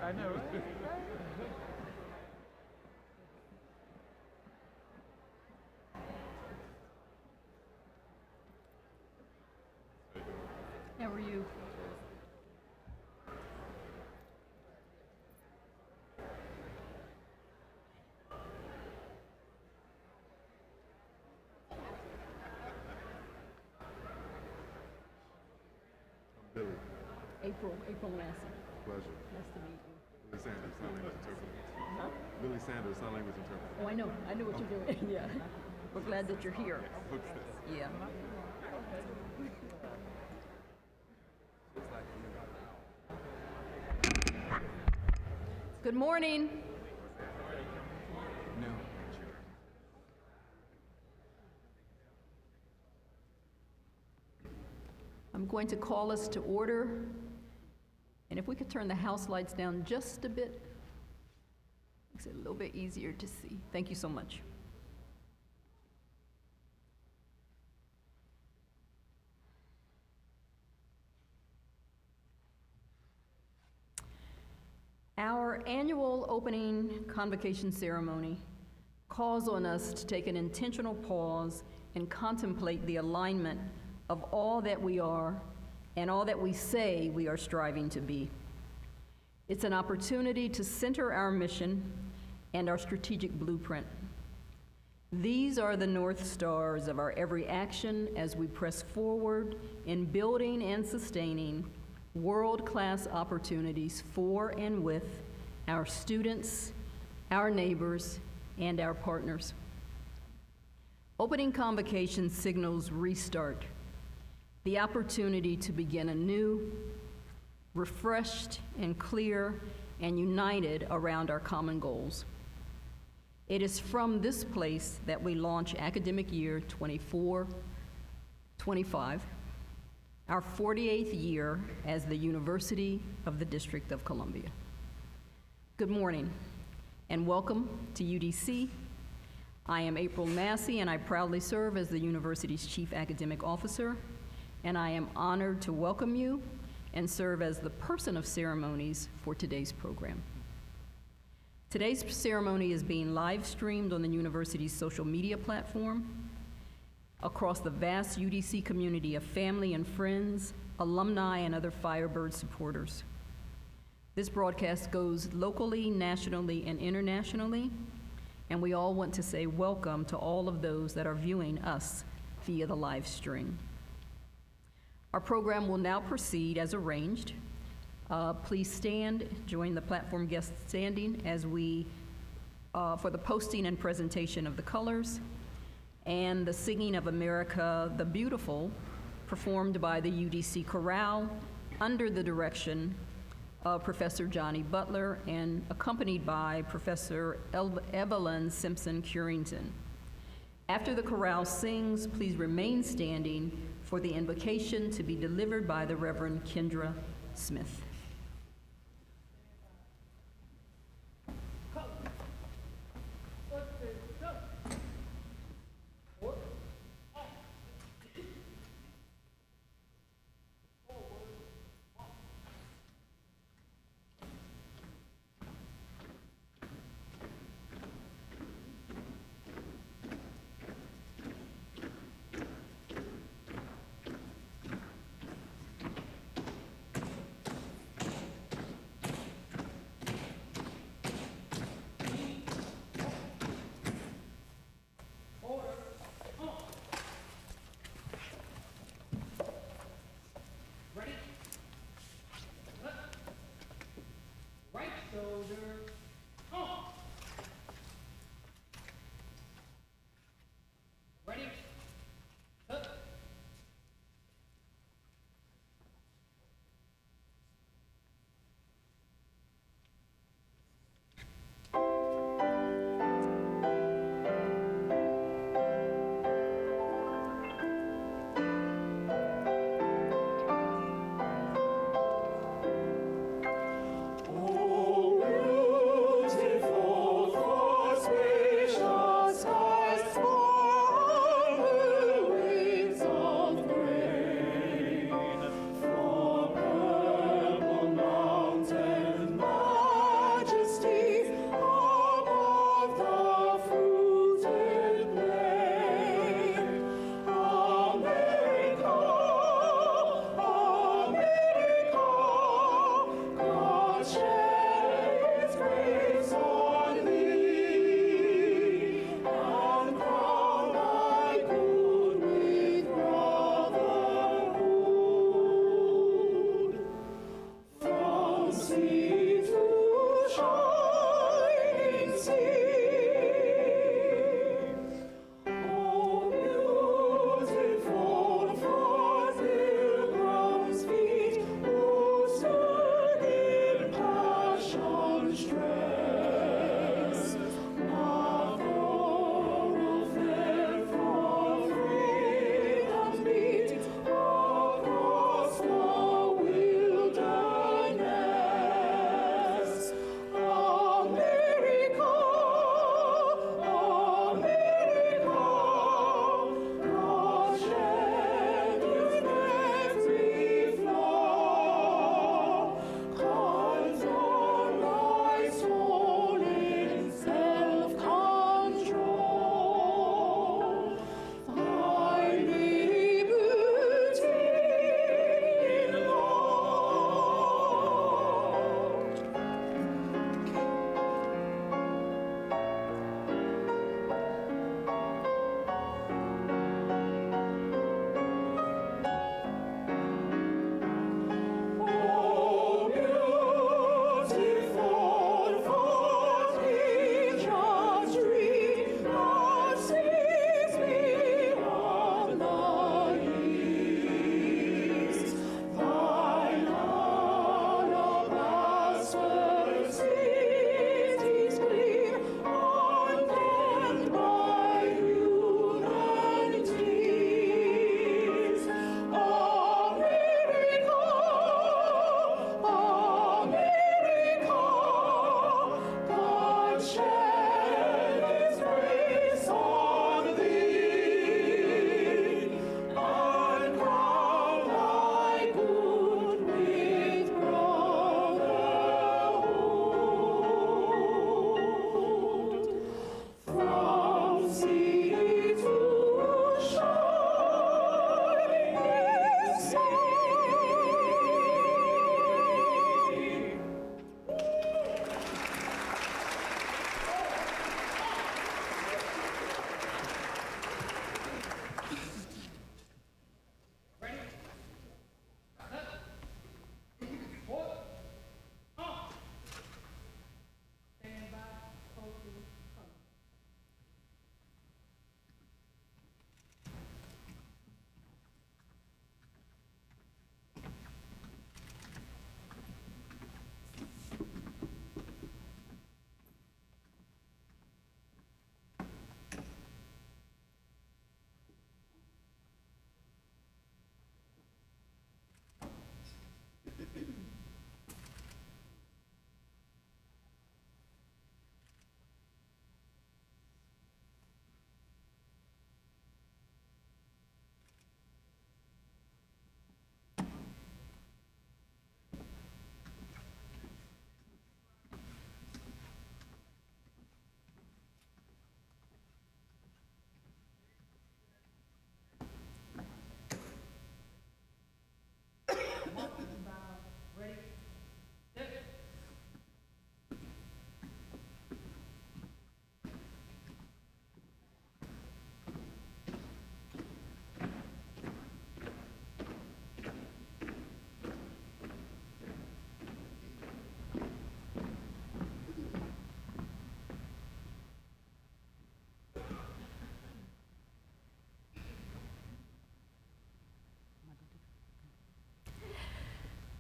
I know. How are you? Billy. April Massey. Pleasure. Nice to meet you. Billy Sanders, sign language interpreter. Huh? Billy Sanders, sign language interpreter. Oh, I know what you're doing. Yeah. We're glad that you're here. Yeah. Good morning. No. I'm going to call us to order. And if we could turn the house lights down just a bit, makes it a little bit easier to see. Thank you so much. Our annual opening convocation ceremony calls on us to take an intentional pause and contemplate the alignment of all that we are and all that we say we are striving to be. It's an opportunity to center our mission and our strategic blueprint. These are the North Stars of our every action as we press forward in building and sustaining world-class opportunities for and with our students, our neighbors, and our partners. Opening Convocation signals restart, the opportunity to begin anew, refreshed and clear and united around our common goals. It is from this place that we launch academic year 24-25, our 48th year as the University of the District of Columbia. Good morning and welcome to UDC. I am April Massey and I proudly serve as the university's Chief Academic Officer, and I am honored to welcome you and serve as the person of ceremonies for today's program. Today's ceremony is being live streamed on the university's social media platform across the vast UDC community of family and friends, alumni, and other Firebird supporters. This broadcast goes locally, nationally, and internationally, and we all want to say welcome to all of those that are viewing us via the live stream. Our program will now proceed as arranged. Please stand, join the platform guests standing as we, for the posting and presentation of the colors and the singing of America the Beautiful, performed by the UDC Chorale under the direction of Professor Johnny Butler and accompanied by Professor Evelyn Simpson-Curington. After the chorale sings, please remain standing for the invocation to be delivered by the Reverend Kendra Smith.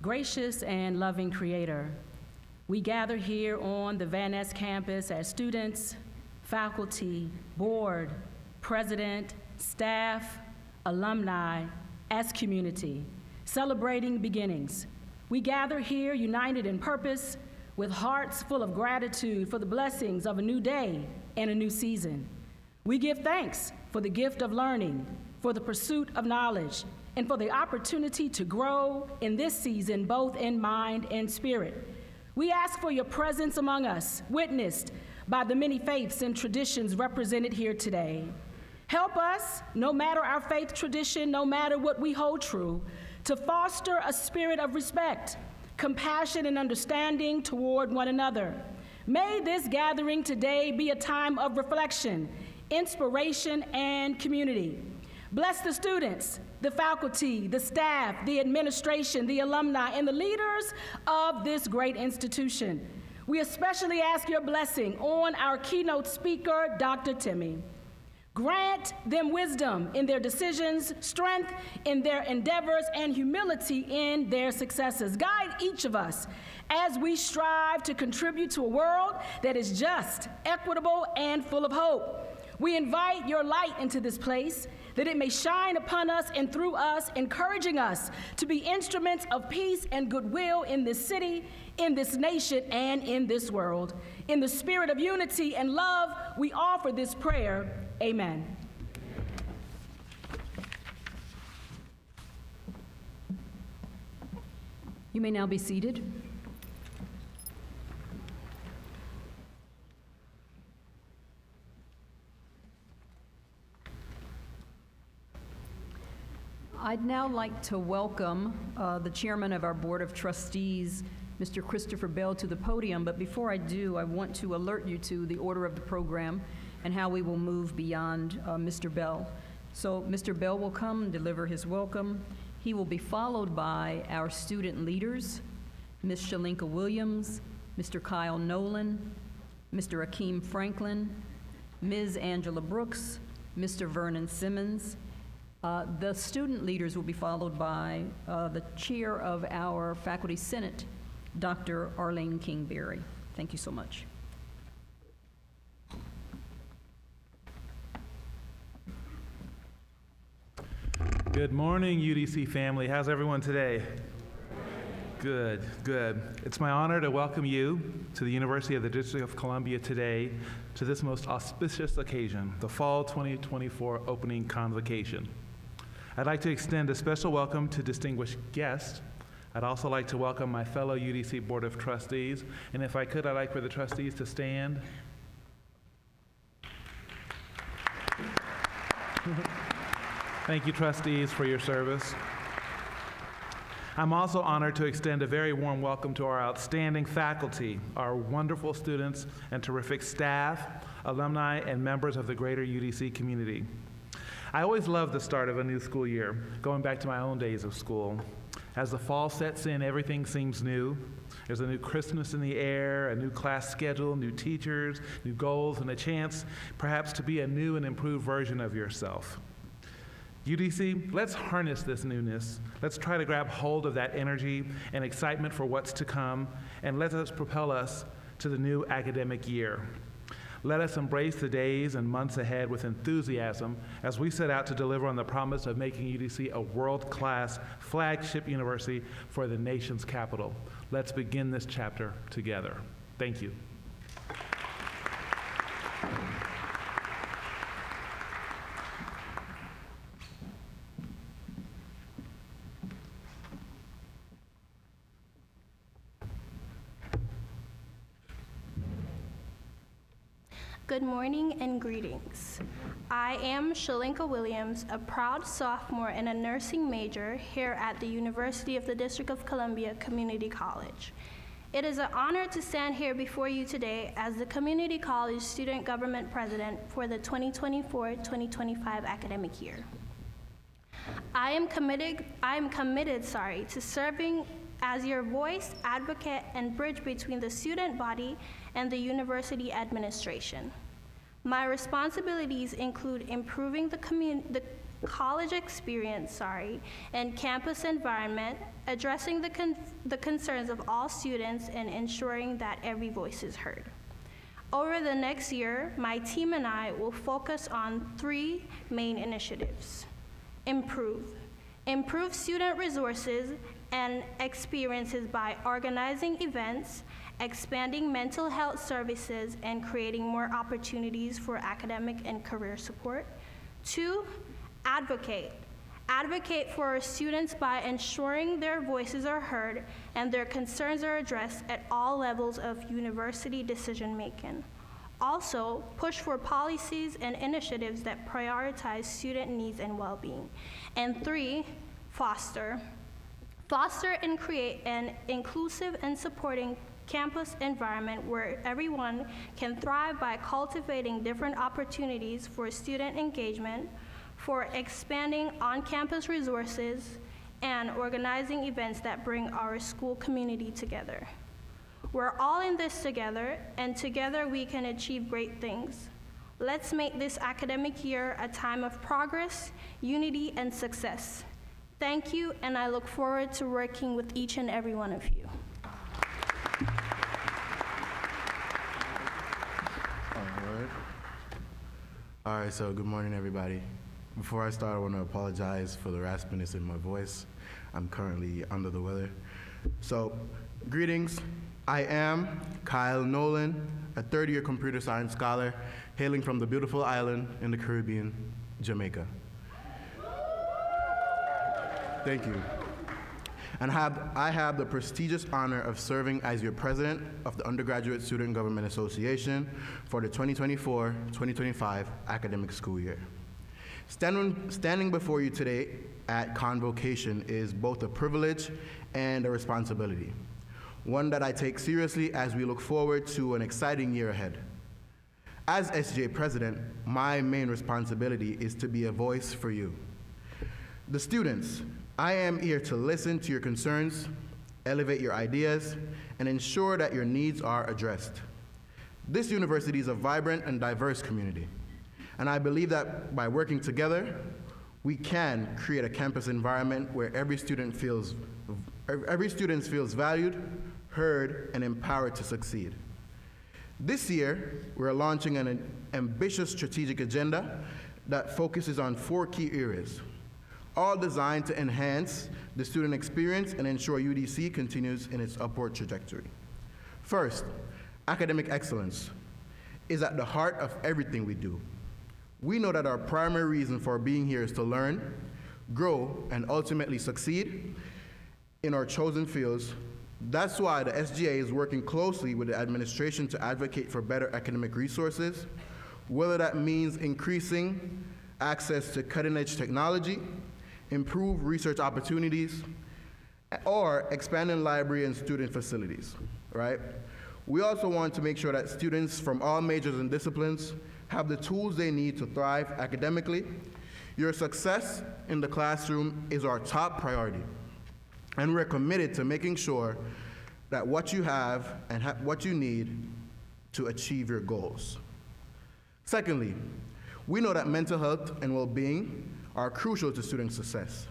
gracious and loving Creator, we gather here on the Van Ness campus as students, faculty, board, president, staff, alumni, as community, celebrating beginnings. We gather here united in purpose, with hearts full of gratitude for the blessings of a new day and a new season. We give thanks for the gift of learning, for the pursuit of knowledge, and for the opportunity to grow in this season, both in mind and spirit. We ask for your presence among us, witnessed by the many faiths and traditions represented here today. Help us, no matter our faith tradition, no matter what we hold true, to foster a spirit of respect, compassion, and understanding toward one another. May this gathering today be a time of reflection, inspiration, and community. Bless the students, the faculty, the staff, the administration, the alumni, and the leaders of this great institution. We especially ask your blessing on our keynote speaker, Dr. Timmy. Grant them wisdom in their decisions, strength in their endeavors, and humility in their successes. Guide each of us as we strive to contribute to a world that is just, equitable, and full of hope. We invite your light into this place, that it may shine upon us and through us, encouraging us to be instruments of peace and goodwill in this city, in this nation, and in this world. In the spirit of unity and love, we offer this prayer. Amen. You may now be seated. I'd now like to welcome the chairman of our Board of Trustees, Mr. Christopher Bell, to the podium. But before I do, I want to alert you to the order of the program and how we will move beyond Mr. Bell. So Mr. Bell will come and deliver his welcome. He will be followed by our student leaders, Ms. Shalinka Williams, Mr. Kyle Nolan, Mr. Akeem Franklin, Ms. Angela Brooks, Mr. Vernon Simmons. The student leaders will be followed by the chair of our Faculty Senate, Dr. Arlene King-Berry. Thank you so much. Good morning, UDC family. How's everyone today? Good, good. It's my honor to welcome you to the University of the District of Columbia today to this most auspicious occasion, the Fall 2024 opening convocation. I'd like to extend a special welcome to distinguished guests. I'd also like to welcome my fellow UDC Board of Trustees, and if I could, I'd like for the trustees to stand. Thank you, trustees, for your service. I'm also honored to extend a very warm welcome to our outstanding faculty, our wonderful students, and terrific staff, alumni, and members of the greater UDC community. I always love the start of a new school year, going back to my own days of school. As the fall sets in, everything seems new. There's a new Christmas in the air, a new class schedule, new teachers, new goals, and a chance perhaps to be a new and improved version of yourself. UDC, let's harness this newness. Let's try to grab hold of that energy and excitement for what's to come, and let us propel us to the new academic year. Let us embrace the days and months ahead with enthusiasm as we set out to deliver on the promise of making UDC a world-class flagship university for the nation's capital. Let's begin this chapter together. Thank you. Good morning and greetings. I am Shalinka Williams, a proud sophomore and a nursing major here at the University of the District of Columbia Community College. It is an honor to stand here before you today as the Community College Student Government President for the 2024-2025 academic year. I am committed to serving as your voice, advocate, and bridge between the student body and the university administration. My responsibilities include improving the college experience, and campus environment, addressing the concerns of all students and ensuring that every voice is heard. Over the next year, my team and I will focus on 3 main initiatives. Improve student resources and experiences by organizing events, expanding mental health services, and creating more opportunities for academic and career support. 2, advocate. Advocate for our students by ensuring their voices are heard and their concerns are addressed at all levels of university decision-making. Also, push for policies and initiatives that prioritize student needs and well-being. And 3, foster. Foster and create an inclusive and supporting campus environment where everyone can thrive by cultivating different opportunities for student engagement, for expanding on-campus resources, and organizing events that bring our school community together. We're all in this together, and together we can achieve great things. Let's make this academic year a time of progress, unity, and success. Thank you, and I look forward to working with each and every one of you. All right, so good morning, everybody. Before I start, I want to apologize for the raspiness in my voice. I'm currently under the weather. So, greetings. I am Kyle Nolan, a third-year computer science scholar hailing from the beautiful island in the Caribbean, Jamaica. Thank you. And I have the prestigious honor of serving as your president of the Undergraduate Student Government Association for the 2024-2025 academic school year. Standing before you today at Convocation is both a privilege and a responsibility, one that I take seriously as we look forward to an exciting year ahead. As SJ president, my main responsibility is to be a voice for you. The students, I am here to listen to your concerns, elevate your ideas, and ensure that your needs are addressed. This university is a vibrant and diverse community, and I believe that by working together, we can create a campus environment where every student feels valued, heard, and empowered to succeed. This year, we're launching an ambitious strategic agenda that focuses on 4 key areas, all designed to enhance the student experience and ensure UDC continues in its upward trajectory. First, academic excellence is at the heart of everything we do. We know that our primary reason for being here is to learn, grow, and ultimately succeed in our chosen fields. That's why the SGA is working closely with the administration to advocate for better academic resources, whether that means increasing access to cutting-edge technology, improve research opportunities, or expanding library and student facilities, right? We also want to make sure that students from all majors and disciplines have the tools they need to thrive academically. Your success in the classroom is our top priority, and we're committed to making sure that what you have and what you need to achieve your goals. Secondly, we know that mental health and well-being are crucial to student success.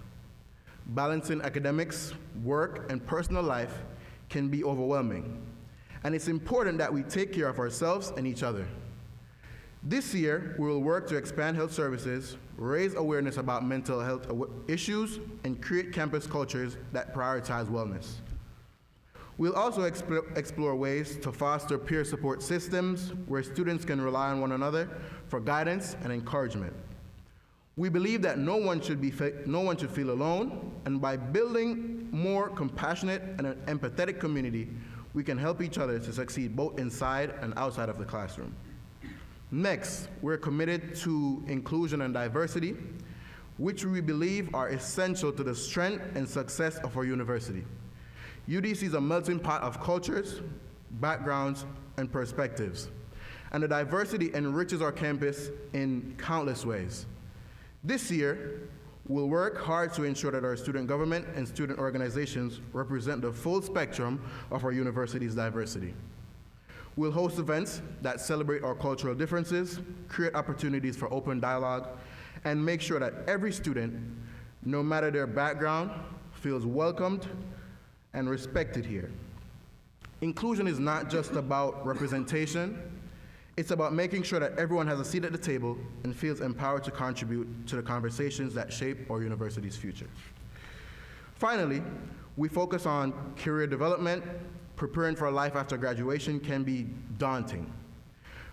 Balancing academics, work, and personal life can be overwhelming, and it's important that we take care of ourselves and each other. This year, we will work to expand health services, raise awareness about mental health issues, and create campus cultures that prioritize wellness. We'll also explore ways to foster peer support systems where students can rely on one another for guidance and encouragement. We believe that no one should feel alone, and by building more compassionate and an empathetic community, we can help each other to succeed both inside and outside of the classroom. Next, we're committed to inclusion and diversity, which we believe are essential to the strength and success of our university. UDC is a melting pot of cultures, backgrounds, and perspectives, and the diversity enriches our campus in countless ways. This year, we'll work hard to ensure that our student government and student organizations represent the full spectrum of our university's diversity. We'll host events that celebrate our cultural differences, create opportunities for open dialogue, and make sure that every student, no matter their background, feels welcomed and respected here. Inclusion is not just about representation, it's about making sure that everyone has a seat at the table and feels empowered to contribute to the conversations that shape our university's future. Finally, we focus on career development. Preparing for life after graduation can be daunting,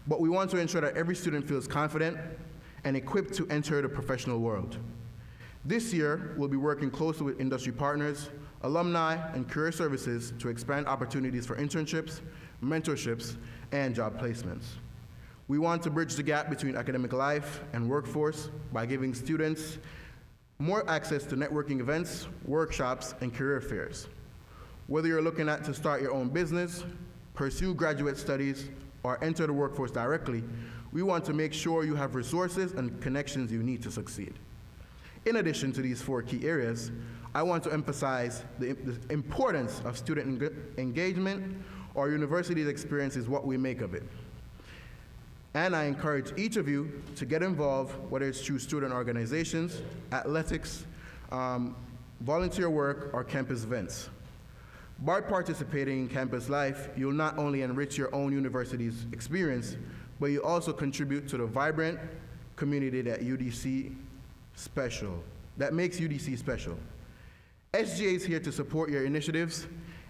but we want to ensure that every student feels confident and equipped to enter the professional world. This year, we'll be working closely with industry partners, alumni, and career services to expand opportunities for internships, mentorships, and job placements. We want to bridge the gap between academic life and workforce by giving students more access to networking events, workshops, and career fairs. Whether you're looking to start your own business, pursue graduate studies, or enter the workforce directly, we want to make sure you have resources and connections you need to succeed. In addition to these 4 key areas, I want to emphasize the importance of student engagement. Our university's experience is what we make of it. And I encourage each of you to get involved, whether it's through student organizations, athletics, volunteer work, or campus events. By participating in campus life, you'll not only enrich your own university's experience, but you also contribute to the vibrant community that makes UDC special. SGA is here to support your initiatives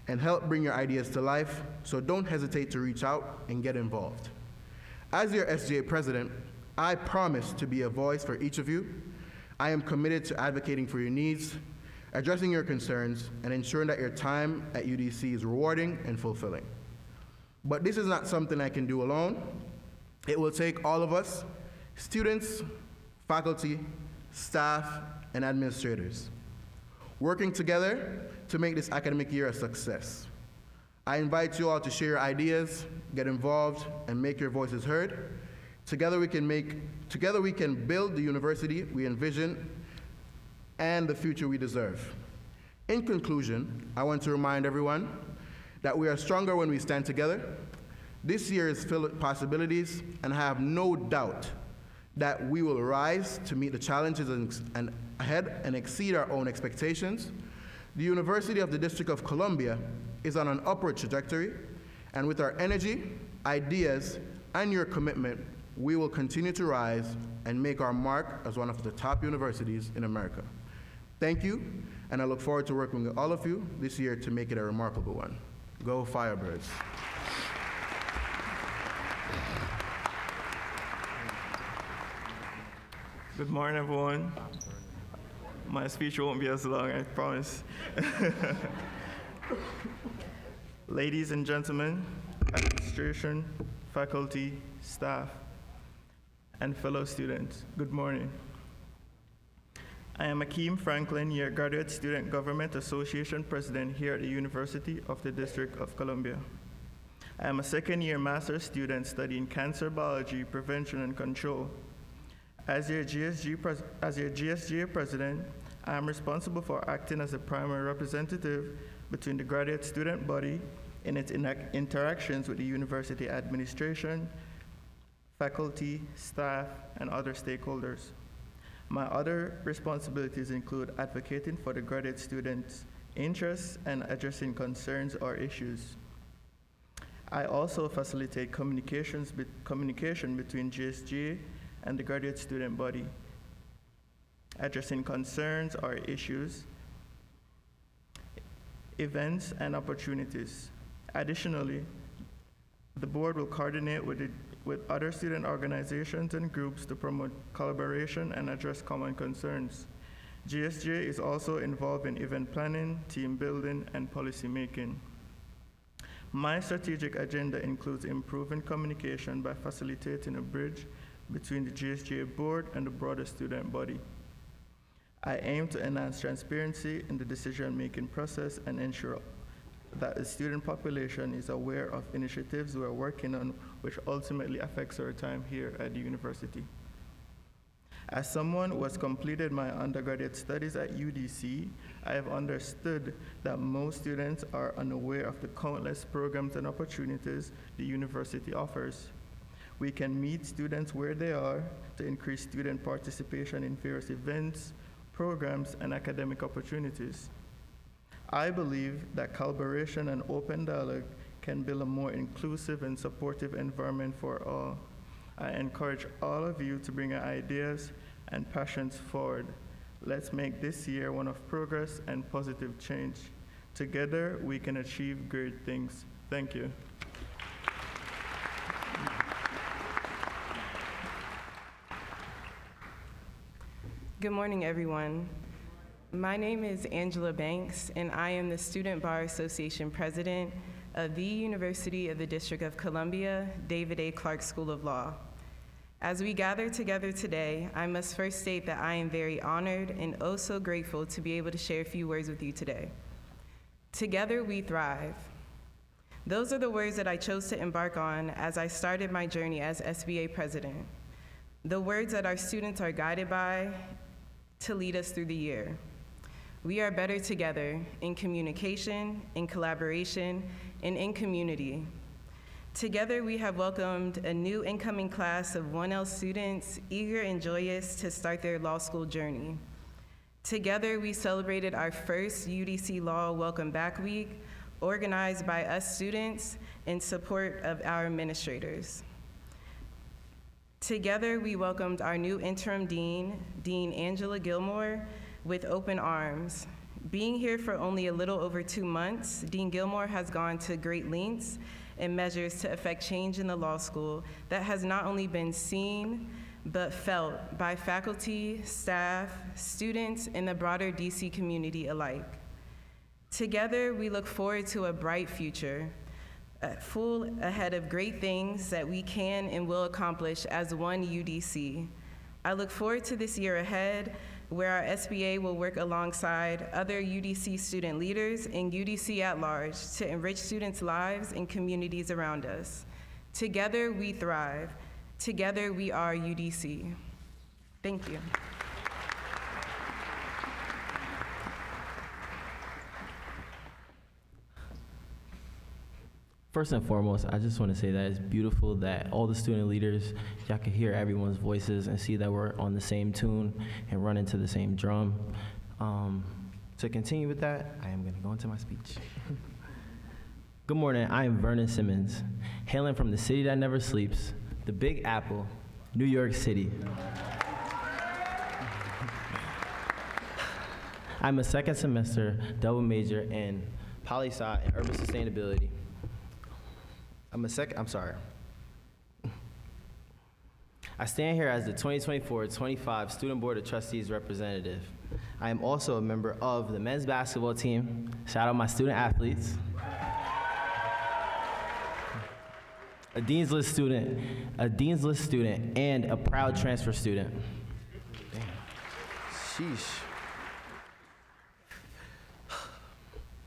and help bring your ideas to life, so don't hesitate to reach out and get involved. As your SGA president, I promise to be a voice for each of you. I am committed to advocating for your needs, addressing your concerns, and ensuring that your time at UDC is rewarding and fulfilling. But this is not something I can do alone. It will take all of us, students, faculty, staff, and administrators, working together to make this academic year a success. I invite you all to share your ideas, get involved, and make your voices heard. Together we can build the university we envision and the future we deserve. In conclusion, I want to remind everyone that we are stronger when we stand together. This year is filled with possibilities, and I have no doubt that we will rise to meet the challenges ahead and exceed our own expectations. The University of the District of Columbia is on an upward trajectory, and with our energy, ideas, and your commitment, we will continue to rise and make our mark as one of the top universities in America. Thank you, and I look forward to working with all of you this year to make it a remarkable one. Go Firebirds. Good morning, everyone. My speech won't be as long, I promise. Ladies and gentlemen, administration, faculty, staff, and fellow students, good morning. I am Akeem Franklin, your Graduate Student Government Association President here at the University of the District of Columbia. I am a second-year master's student studying cancer biology, prevention, and control. As your GSGA president, I am responsible for acting as a primary representative between the graduate student body in its interactions with the university administration, faculty, staff, and other stakeholders. My other responsibilities include advocating for the graduate students' interests and addressing concerns or issues. I also facilitate communication between GSGA and the graduate student body, addressing concerns or issues, events, and opportunities. Additionally, the board will coordinate with other student organizations and groups to promote collaboration and address common concerns. GSGA is also involved in event planning, team building, and policy making. My strategic agenda includes improving communication by facilitating a bridge between the GSGA board and the broader student body. I aim to enhance transparency in the decision-making process and ensure that the student population is aware of initiatives we are working on, which ultimately affects our time here at the university. As someone who has completed my undergraduate studies at UDC, I have understood that most students are unaware of the countless programs and opportunities the university offers. we can meet students where they are to increase student participation in various events, programs, and academic opportunities. I believe that collaboration and open dialogue can build a more inclusive and supportive environment for all. I encourage all of you to bring your ideas and passions forward. Let's make this year one of progress and positive change. Together, we can achieve great things. Thank you. Good morning, everyone. My name is Angela Banks, and I am the Student Bar Association President of the University of the District of Columbia, David A. Clark School of Law. As we gather together today, I must first state that I am very honored and oh so grateful to be able to share a few words with you today. Together we thrive. Those are the words that I chose to embark on as I started my journey as SBA president. The words that our students are guided by to lead us through the year. We are better together in communication, in collaboration, and in community. Together, we have welcomed a new incoming class of 1L students, eager and joyous to start their law school journey. Together, we celebrated our first UDC Law Welcome Back Week, organized by us students in support of our administrators. Together, we welcomed our new interim dean, Dean Angela Gilmore, with open arms. Being here for only a little over 2 months, Dean Gilmore has gone to great lengths and measures to effect change in the law school that has not only been seen, but felt by faculty, staff, students, and the broader DC community alike. Together, we look forward to a bright future, full ahead of great things that we can and will accomplish as one UDC. I look forward to this year ahead, where our SBA will work alongside other UDC student leaders and UDC at large to enrich students' lives and communities around us. Together, we thrive. Together, we are UDC. Thank you. First and foremost, I just want to say that it's beautiful that all the student leaders, y'all can hear everyone's voices and see that we're on the same tune and run into the same drum. To continue with that, I am going to go into my speech. Good morning, I am Vernon Simmons, hailing from the city that never sleeps, the Big Apple, New York City. I'm a second semester double major in poli-sci and urban sustainability. I stand here as the 2024-25 Student Board of Trustees representative. I am also a member of the men's basketball team. Shout out my student athletes. A Dean's List student, and a proud transfer student. Damn. Sheesh.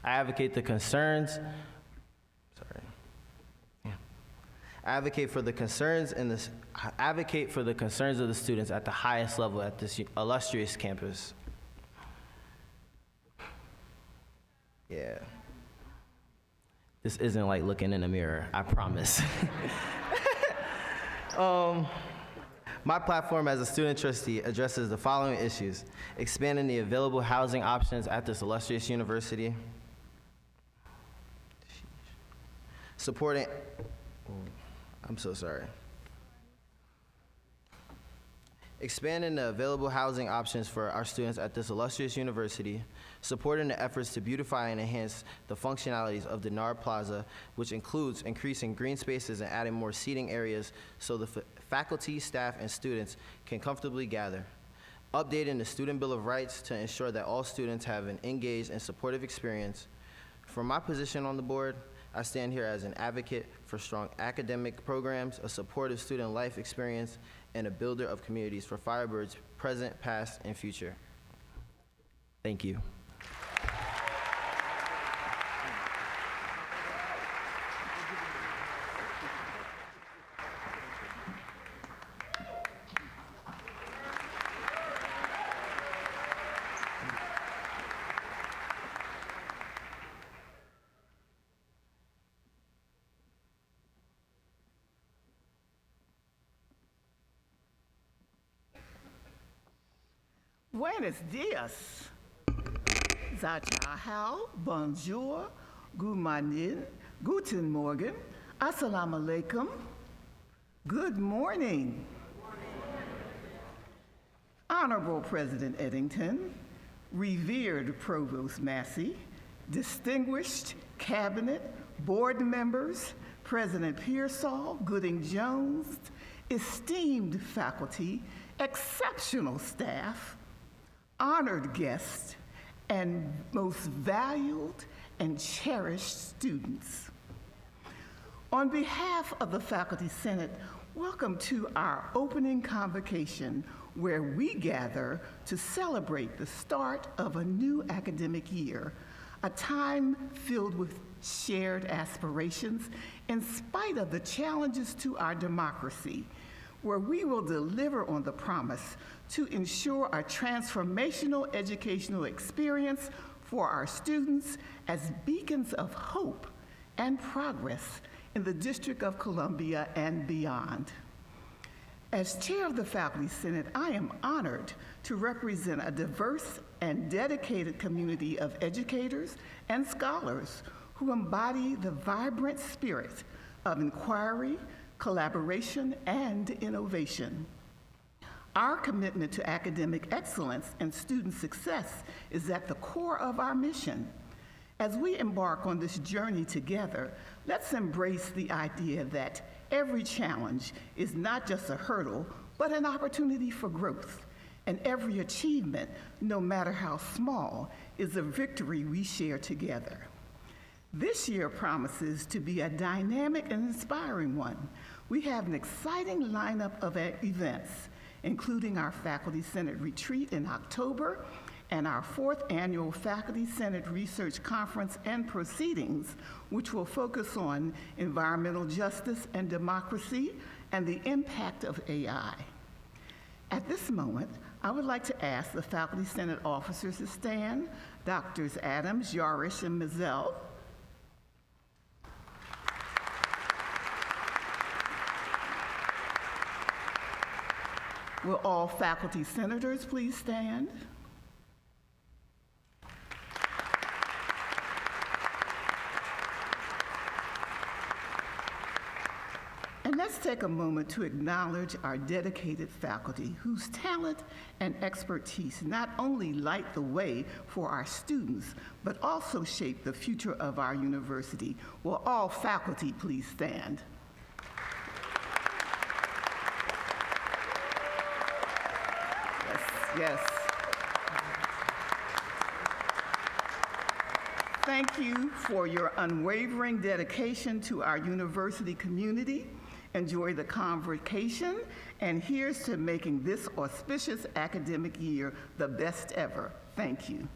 I advocate the concerns. I advocate for the concerns of the students at the highest level at this illustrious campus. Yeah. This isn't like looking in a mirror, I promise. My platform as a student trustee addresses the following issues: expanding the available housing options at this illustrious university, supporting expanding the available housing options for our students at this illustrious university, supporting the efforts to beautify and enhance the functionalities of Denard Plaza, which includes increasing green spaces and adding more seating areas so the faculty, staff, and students can comfortably gather, updating the Student Bill of Rights to ensure that all students have an engaged and supportive experience. From my position on the board, I stand here as an advocate for strong academic programs, a supportive student life experience, and a builder of communities for Firebirds present, past, and future. Thank you. Buenos dias. Zachahau, bonjour, good morning, guten morgen, assalamu alaikum. Good morning. Honorable President Eddington, revered Provost Massey, distinguished cabinet, board members, President Pearsall, Gooding-Jones, esteemed faculty, exceptional staff, honored guests, and most valued and cherished students. On behalf of the Faculty Senate, welcome to our opening convocation, where we gather to celebrate the start of a new academic year, a time filled with shared aspirations in spite of the challenges to our democracy, where we will deliver on the promise to ensure a transformational educational experience for our students as beacons of hope and progress in the District of Columbia and beyond. As chair of the Faculty Senate, I am honored to represent a diverse and dedicated community of educators and scholars who embody the vibrant spirit of inquiry, collaboration, and innovation. Our commitment to academic excellence and student success is at the core of our mission. As we embark on this journey together, let's embrace the idea that every challenge is not just a hurdle, but an opportunity for growth. And every achievement, no matter how small, is a victory we share together. This year promises to be a dynamic and inspiring one. We have an exciting lineup of events, including our Faculty Senate Retreat in October and our 4th Annual Faculty Senate Research Conference and Proceedings, which will focus on environmental justice and democracy and the impact of AI. At this moment, I would like to ask the Faculty Senate officers to stand, Drs. Adams, Yarish, and Mizell. Will all faculty senators please stand? And let's take a moment to acknowledge our dedicated faculty whose talent and expertise not only light the way for our students, but also shape the future of our university. Will all faculty please stand? Yes. Thank you for your unwavering dedication to our university community. Enjoy the convocation, and here's to making this auspicious academic year the best ever. Thank you.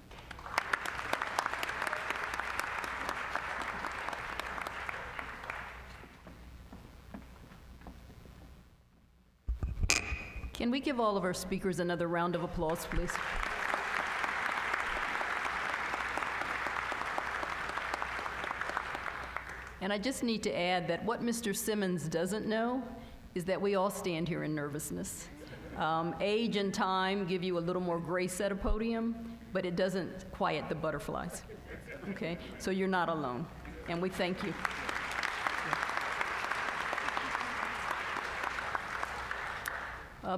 Can we give all of our speakers another round of applause, please? And I just need to add that what Mr. Simmons doesn't know is that we all stand here in nervousness. Age and time give you a little more grace at a podium, but it doesn't quiet the butterflies, okay? So you're not alone, and we thank you.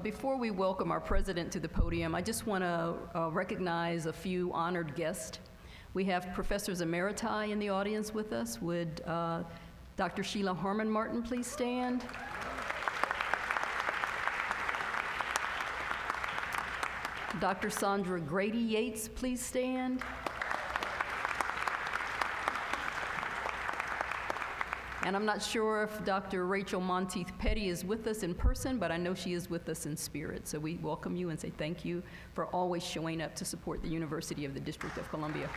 Before we welcome our president to the podium, I just want to recognize a few honored guests. We have professors emeriti in the audience with us. Would Dr. Sheila Harmon-Martin please stand? Dr. Sandra Grady Yates, please stand. And I'm not sure if Dr. Rachel Monteith Petty is with us in person, but I know she is with us in spirit. So we welcome you and say thank you for always showing up to support the University of the District of Columbia.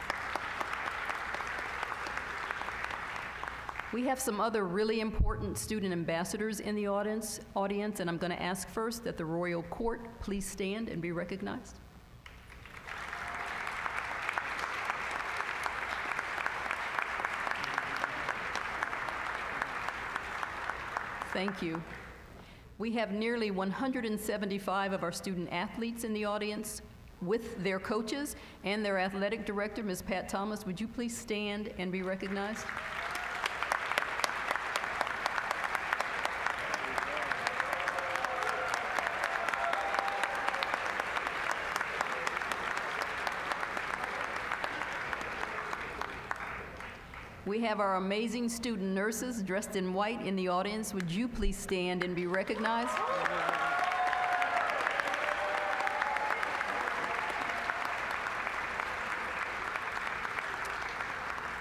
We have some other really important student ambassadors in the audience, and I'm going to ask first that the Royal Court please stand and be recognized. Thank you. We have nearly 175 of our student athletes in the audience, with their coaches and their athletic director, Ms. Pat Thomas. Would you please stand and be recognized? We have our amazing student nurses dressed in white in the audience. Would you please stand and be recognized?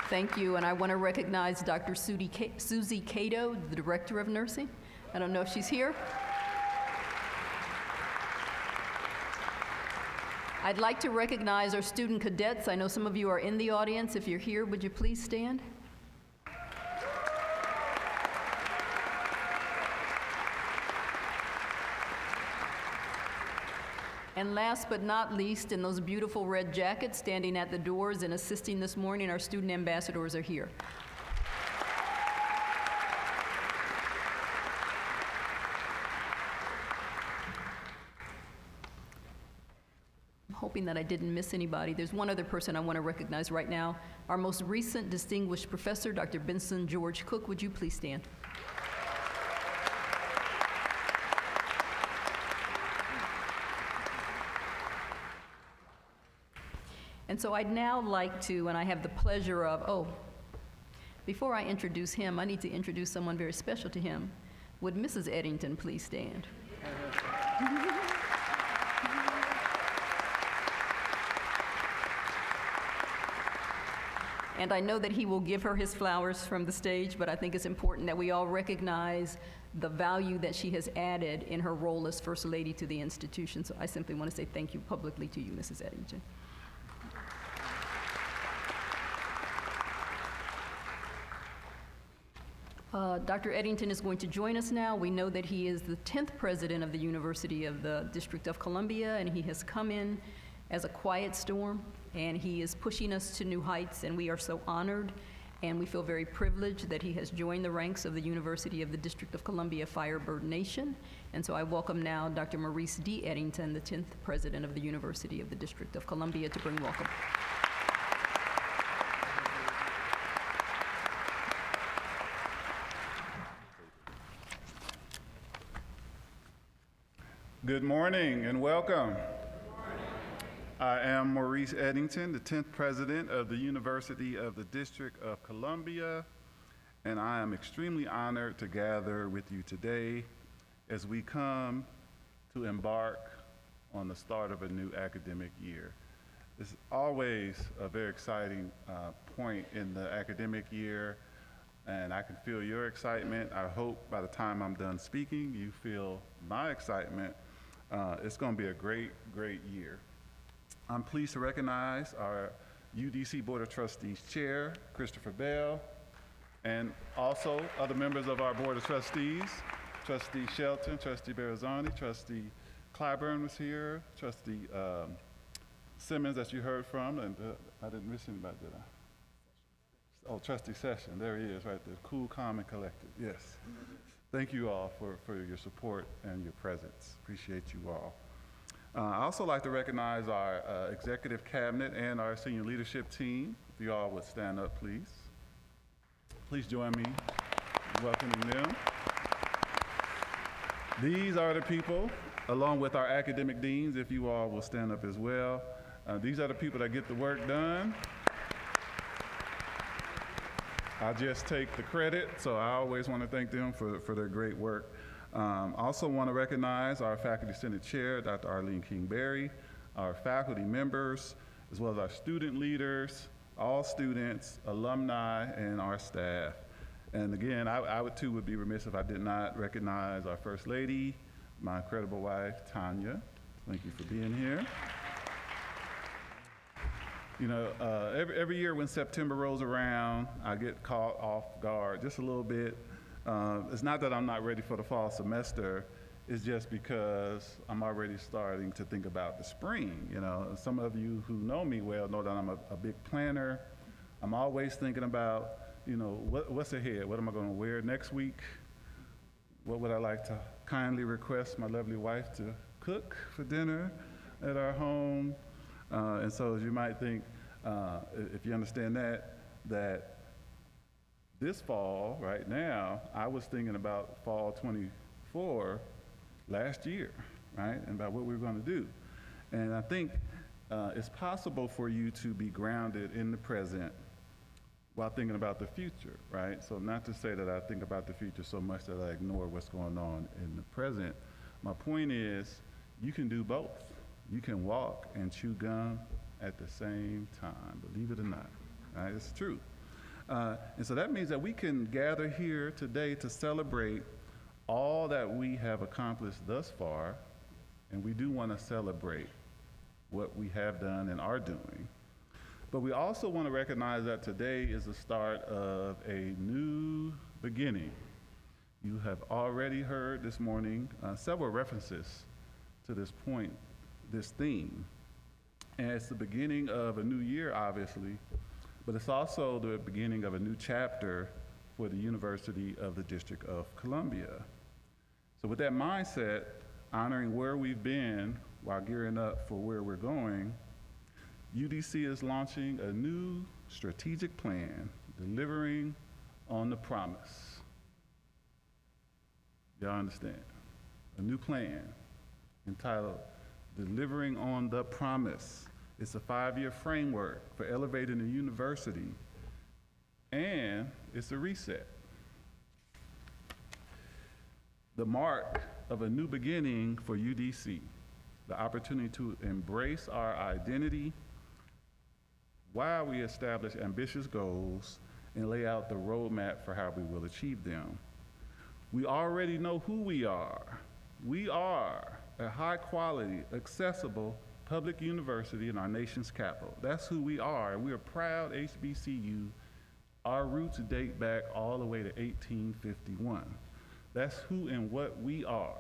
Thank you, and I want to recognize Dr. Susie Cato, the Director of Nursing. I don't know if she's here. I'd like to recognize our student cadets. I know some of you are in the audience. If you're here, would you please stand? And last but not least, in those beautiful red jackets, standing at the doors and assisting this morning, our student ambassadors are here. I'm hoping that I didn't miss anybody. There's one other person I want to recognize right now. Our most recent distinguished professor, Dr. Benson George Cook. Would you please stand? And so I'd now like to, and I have the pleasure of, before I introduce him, I need to introduce someone very special to him. Would Mrs. Eddington please stand? And I know that he will give her his flowers from the stage, but I think it's important that we all recognize the value that she has added in her role as First Lady to the institution. So I simply want to say thank you publicly to you, Mrs. Eddington. Dr. Eddington is going to join us now. We know that he is the 10th president of the University of the District of Columbia, and he has come in as a quiet storm, and he is pushing us to new heights, and we are so honored, and we feel very privileged that he has joined the ranks of the University of the District of Columbia Firebird Nation. And so I welcome now Dr. Maurice D. Eddington, the 10th president of the University of the District of Columbia, to bring welcome. Good morning and welcome. I am Maurice Eddington, the 10th president of the University of the District of Columbia, and I am extremely honored to gather with you today as we come to embark on the start of a new academic year. This is always a very exciting point in the academic year, and I can feel your excitement. I hope by the time I'm done speaking, you feel my excitement. It's going to be a great, great year. I'm pleased to recognize our UDC Board of Trustees Chair, Christopher Bell, and also other members of our Board of Trustees, Trustee Shelton, Trustee Barazzani, Trustee Clyburn was here, Trustee Simmons, that you heard from, and I didn't miss anybody, did I? Oh, Trustee Session, there he is right there, cool, calm, and collected, yes. Thank you all for your support and your presence. Appreciate you all. I also like to recognize our executive cabinet and our senior leadership team. If you all would stand up, please. Please join me in welcoming them. These are the people, along with our academic deans, if you all will stand up as well. These are the people that get the work done. I just take the credit, so I always want to thank them for their great work. Also want to recognize our Faculty Senate Chair, Dr. Arlene King-Berry, our faculty members, as well as our student leaders, all students, alumni, and our staff. And again, I would be remiss if I did not recognize our First Lady, my incredible wife, Tanya. Thank you for being here. You know, every year when September rolls around, I get caught off guard just a little bit. It's not that I'm not ready for the fall semester, it's just because I'm already starting to think about the spring. You know, some of you who know me well know that I'm a big planner. I'm always thinking about, you know, what's ahead? What am I going to wear next week? What would I like to kindly request my lovely wife to cook for dinner? at our home. And so as you might think, if you understand that this fall, right now, I was thinking about fall 24 last year, right? And about what we were going to do. And I think it's possible for you to be grounded in the present while thinking about the future, right? So not to say that I think about the future so much that I ignore what's going on in the present. My point is, you can do both. You can walk and chew gum at the same time, believe it or not, right? It's true. And so that means that we can gather here today to celebrate all that we have accomplished thus far, and we do want to celebrate what we have done and are doing. But we also want to recognize that today is the start of a new beginning. You have already heard this morning several references to this point, this theme. And it's the beginning of a new year, obviously, but it's also the beginning of a new chapter for the University of the District of Columbia. So with that mindset, honoring where we've been while gearing up for where we're going, UDC is launching a new strategic plan, delivering on the promise. Y'all understand? A new plan entitled Delivering on the Promise. It's a 5-year framework for elevating the university, and it's a reset. The mark of a new beginning for UDC, the opportunity to embrace our identity while we establish ambitious goals and lay out the roadmap for how we will achieve them. We already know who we are. We are a high-quality, accessible public university in our nation's capital. That's who we are, and we are proud HBCU. Our roots date back all the way to 1851. That's who and what we are.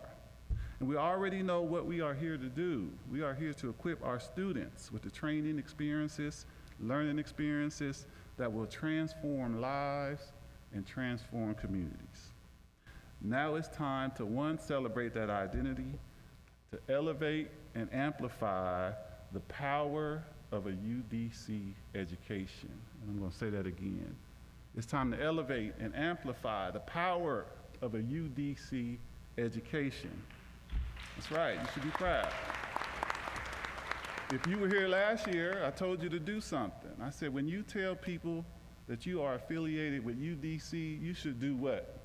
And we already know what we are here to do. We are here to equip our students with the training experiences, learning experiences that will transform lives and transform communities. Now it's time to, one, celebrate that identity, to elevate and amplify the power of a UDC education. And I'm going to say that again. It's time to elevate and amplify the power of a UDC education. That's right, you should be proud. If you were here last year, I told you to do something. I said, when you tell people that you are affiliated with UDC, you should do what?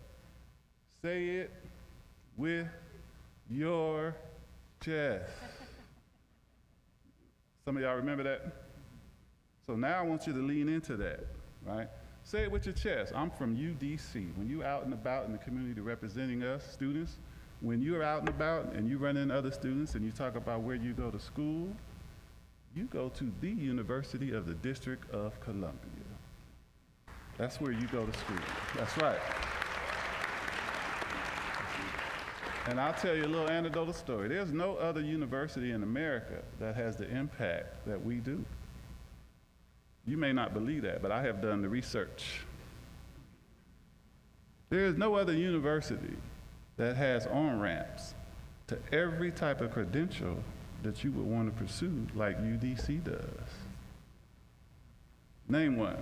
Say it with your chest. Some of y'all remember that? So now I want you to lean into that, right? Say it with your chest. I'm from UDC. When you're out and about in the community representing us, students, when you're out and about and you run into other students and you talk about where you go to school, you go to the University of the District of Columbia. That's where you go to school. That's right. And I'll tell you a little anecdotal story. There's no other university in America that has the impact that we do. You may not believe that, but I have done the research. There is no other university that has on-ramps to every type of credential that you would want to pursue like UDC does. Name one.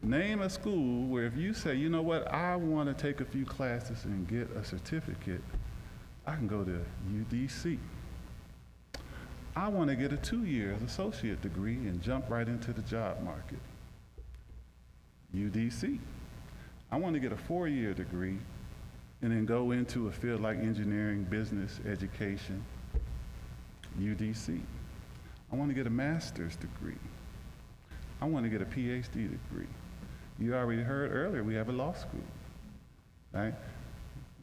Name a school where if you say, you know what, I want to take a few classes and get a certificate, I can go to UDC. I want to get a 2-year associate degree and jump right into the job market. UDC. I want to get a 4-year degree and then go into a field like engineering, business, education. UDC. I want to get a master's degree. I want to get a PhD degree. You already heard earlier, we have a law school, right?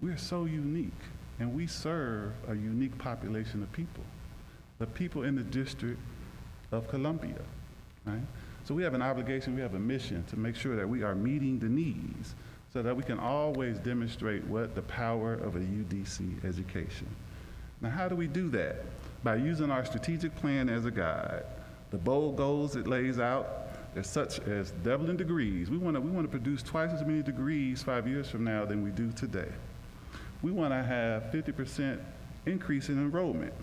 We're so unique, and we serve a unique population of people, the people in the District of Columbia, right? So we have an obligation, we have a mission to make sure that we are meeting the needs so that we can always demonstrate what the power of a UDC education. Now, how do we do that? By using our strategic plan as a guide. The bold goals it lays out are such as doubling degrees. We want to produce twice as many degrees 5 years from now than we do today. We want to have 50% increase in enrollment.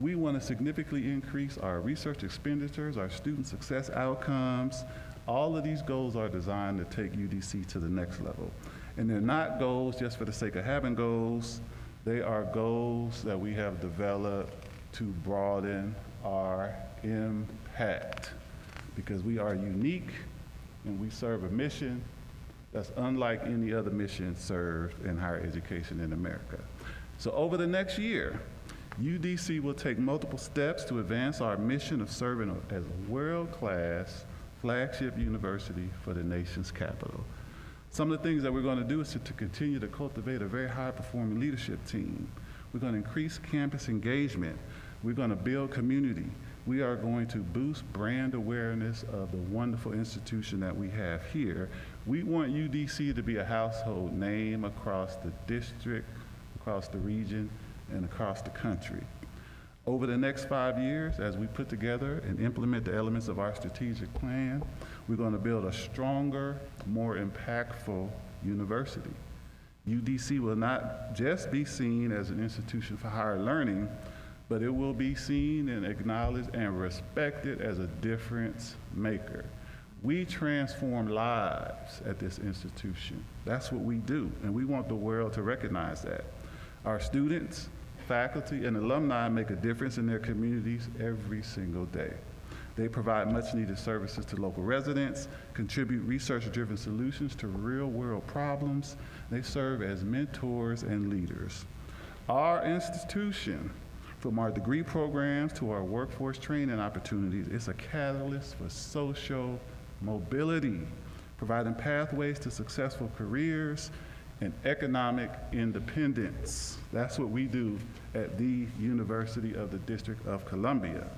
We want to significantly increase our research expenditures, our student success outcomes. All of these goals are designed to take UDC to the next level. And they're not goals just for the sake of having goals. They are goals that we have developed to broaden our impact, because we are unique and we serve a mission that's unlike any other mission served in higher education in America. So over the next year, UDC will take multiple steps to advance our mission of serving as a world-class flagship university for the nation's capital. Some of the things that we're going to do is to continue to cultivate a very high-performing leadership team. We're going to increase campus engagement. We're going to build community. We are going to boost brand awareness of the wonderful institution that we have here. We want UDC to be a household name across the district, across the region, and across the country. Over the next 5 years, as we put together and implement the elements of our strategic plan, we're going to build a stronger, more impactful university. UDC will not just be seen as an institution for higher learning, but it will be seen and acknowledged and respected as a difference maker. We transform lives at this institution. That's what we do, and we want the world to recognize that. Our students, faculty, and alumni make a difference in their communities every single day. They provide much-needed services to local residents, contribute research-driven solutions to real-world problems. They serve as mentors and leaders. Our institution, from our degree programs to our workforce training opportunities, is a catalyst for social mobility, providing pathways to successful careers and economic independence. That's what we do at the University of the District of Columbia.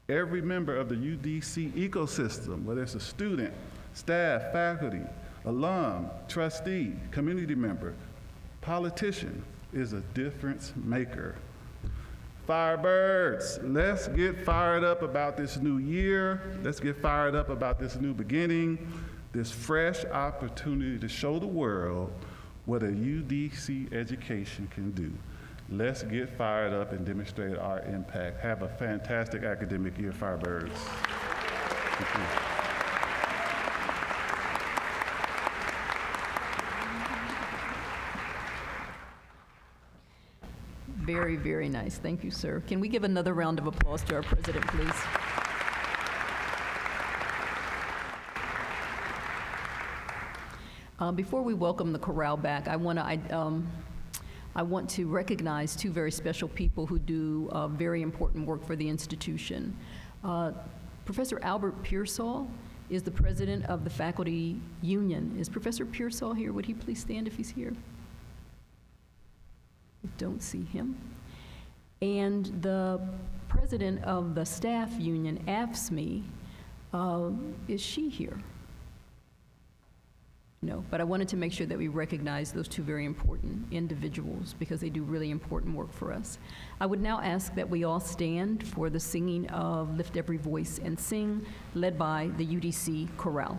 Every member of the UDC ecosystem, whether it's a student, staff, faculty, alum, trustee, community member, politician, is a difference maker. Firebirds, let's get fired up about this new year. Let's get fired up about this new beginning, this fresh opportunity to show the world what a UDC education can do. Let's get fired up and demonstrate our impact. Have a fantastic academic year, Firebirds. Thank you. Very, very nice. Thank you, sir. Can we give another round of applause to our president, please? Before we welcome the chorale back, I want to recognize two very special people who do very important work for the institution. Professor Albert Pearsall is the president of the Faculty Union. Is Professor Pearsall here? Would he please stand if he's here? I don't see him. And the president of the Staff Union, AFSCME, is she here? No, but I wanted to make sure that we recognize those two very important individuals because they do really important work for us. I would now ask that we all stand for the singing of Lift Every Voice and Sing, led by the UDC Chorale.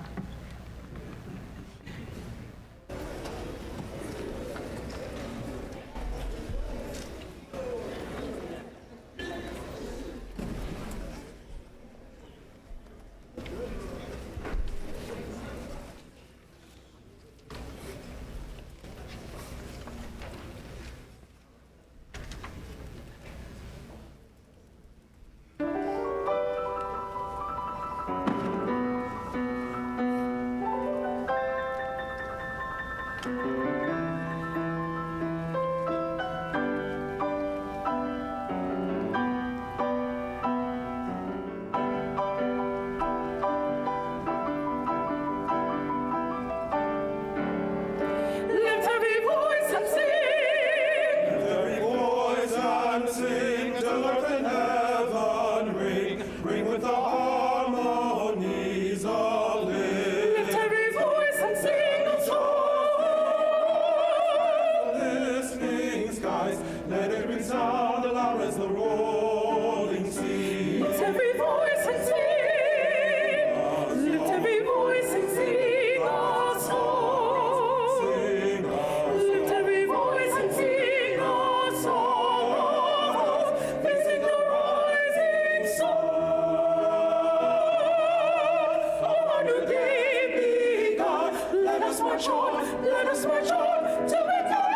march on, let us march on till victory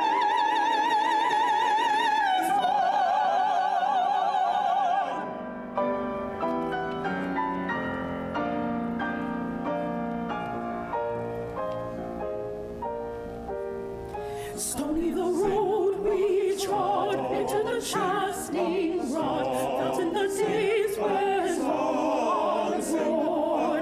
is won. Stony the road we trod, into the chastening rod, felt in the days when born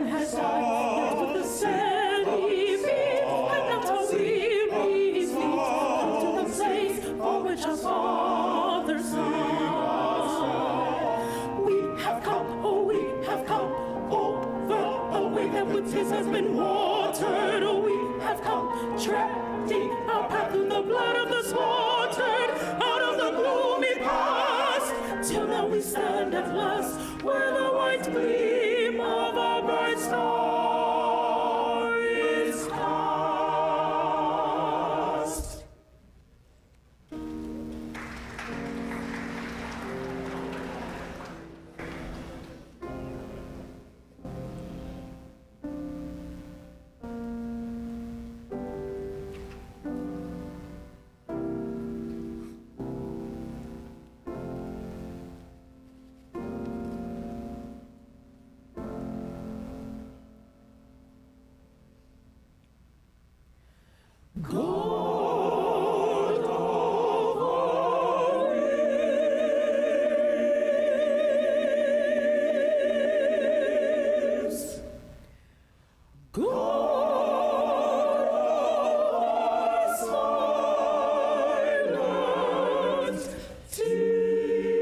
has died, yet with the sandy feet, and not a weary feet, come to the place for which our fathers sighed. We have come, oh we have come, over a way that with tears has been watered. Oh, we have come, treading our path through the blood of the slaughtered, out of the gloomy past, till now we stand at last, where the white gleam of our bright star is cast. God of our ways, God of our silent tears,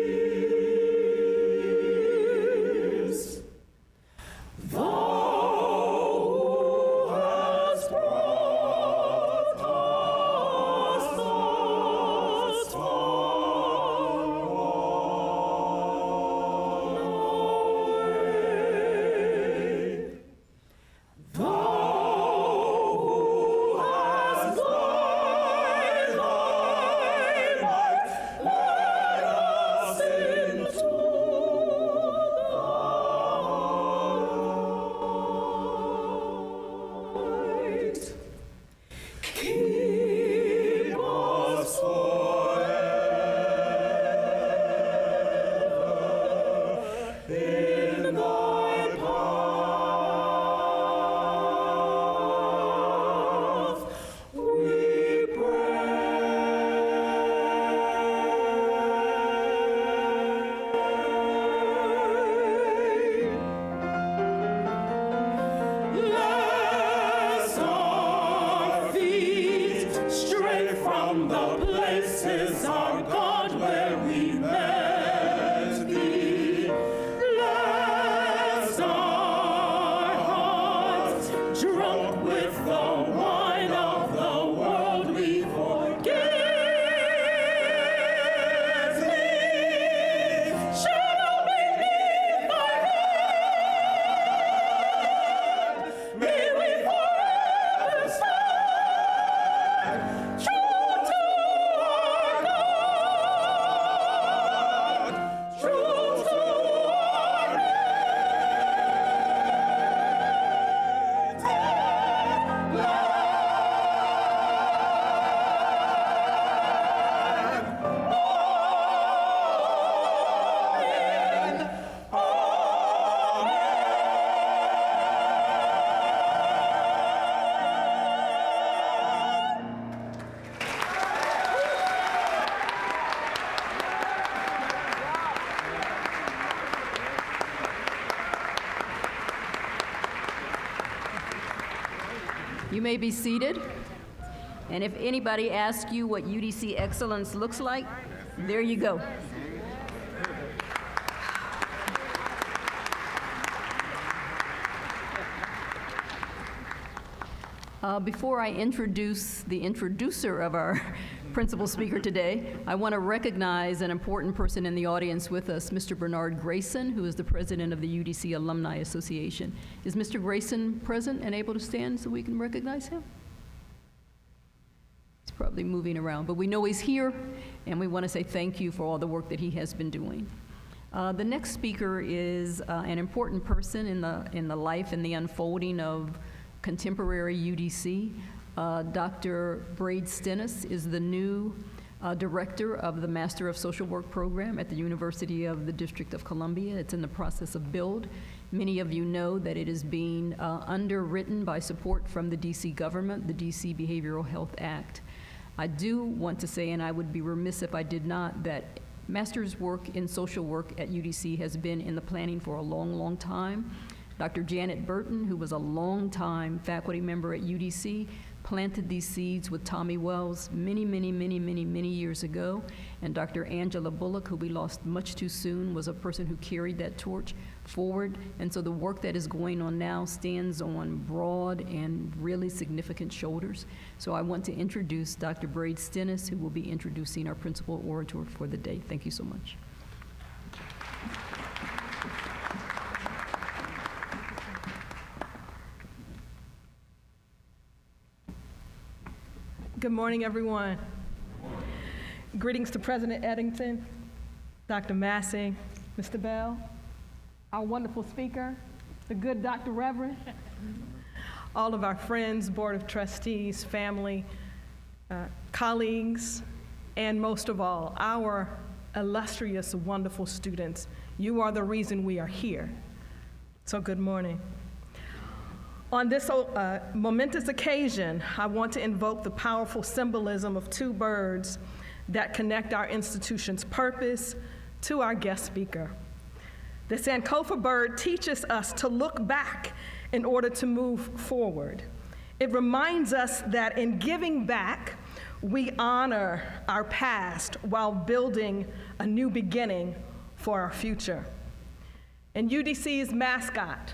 Thou who hast brought us thus far on our way, Thou who hast died thy life, let us into the light. Keep us forever in thy path, we pray. Lest our feet stray from the places, our God, where we met thee. Lest our hearts, drunk with the wine of the world, we forget thee. Shadow beneath thy hand, may we forever stand true to our God, true to our native land. You may be seated. And if anybody asks you what UDC excellence looks like, there you go. Before I introduce the introducer of our principal speaker today, I want to recognize an important person in the audience with us, Mr. Bernard Grayson, who is the president of the UDC Alumni Association. Is Mr. Grayson present and able to stand so we can recognize him? He's probably moving around, but we know he's here, and we want to say thank you for all the work that he has been doing. The next speaker is an important person in the life and the unfolding of contemporary UDC. Dr. Braid Stennis is the new director of the Master of Social Work program at the University of the District of Columbia. It's in the process of build. Many of you know that it is being underwritten by support from the DC government, the DC Behavioral Health Act. I do want to say, and I would be remiss if I did not, that master's work in social work at UDC has been in the planning for a long, long time. Dr. Janet Burton, who was a long-time faculty member at UDC, planted these seeds with Tommy Wells many years ago. And Dr. Angela Bullock, who we lost much too soon, was a person who carried that torch forward. And so the work that is going on now stands on broad and really significant shoulders. So I want to introduce Dr. Braid Stennis, who will be introducing our principal orator for the day. Thank you so much. Good morning, everyone. Greetings to President Eddington, Dr. Massey, Mr. Bell, our wonderful speaker, the good Dr. Reverend, all of our friends, Board of Trustees, family, colleagues, and most of all, our illustrious, wonderful students. You are the reason we are here. So good morning. On this momentous occasion, I want to invoke the powerful symbolism of two birds that connect our institution's purpose to our guest speaker. The Sankofa bird teaches us to look back in order to move forward. It reminds us that in giving back, we honor our past while building a new beginning for our future. And UDC's mascot,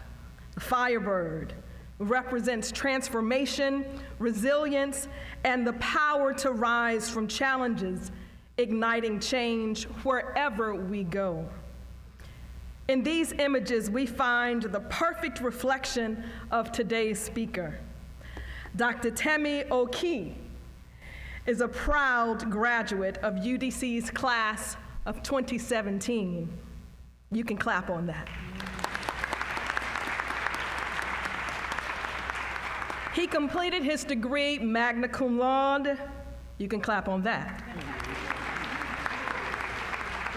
the Firebird, represents transformation, resilience, and the power to rise from challenges, igniting change wherever we go. In these images, we find the perfect reflection of today's speaker. Dr. Temi Oki is a proud graduate of UDC's class of 2017. You can clap on that. He completed his degree magna cum laude. You can clap on that.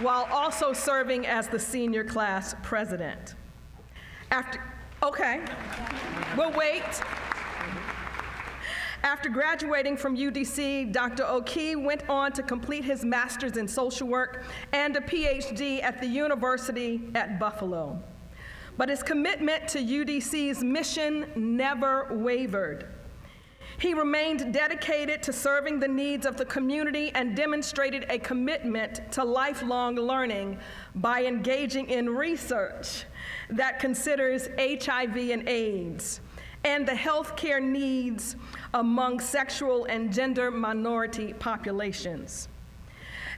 While also serving as the senior class president. We'll wait. After graduating from UDC, Dr. Oki went on to complete his master's in social work and a PhD at the University at Buffalo. But his commitment to UDC's mission never wavered. He remained dedicated to serving the needs of the community and demonstrated a commitment to lifelong learning by engaging in research that considers HIV and AIDS and the healthcare needs among sexual and gender minority populations.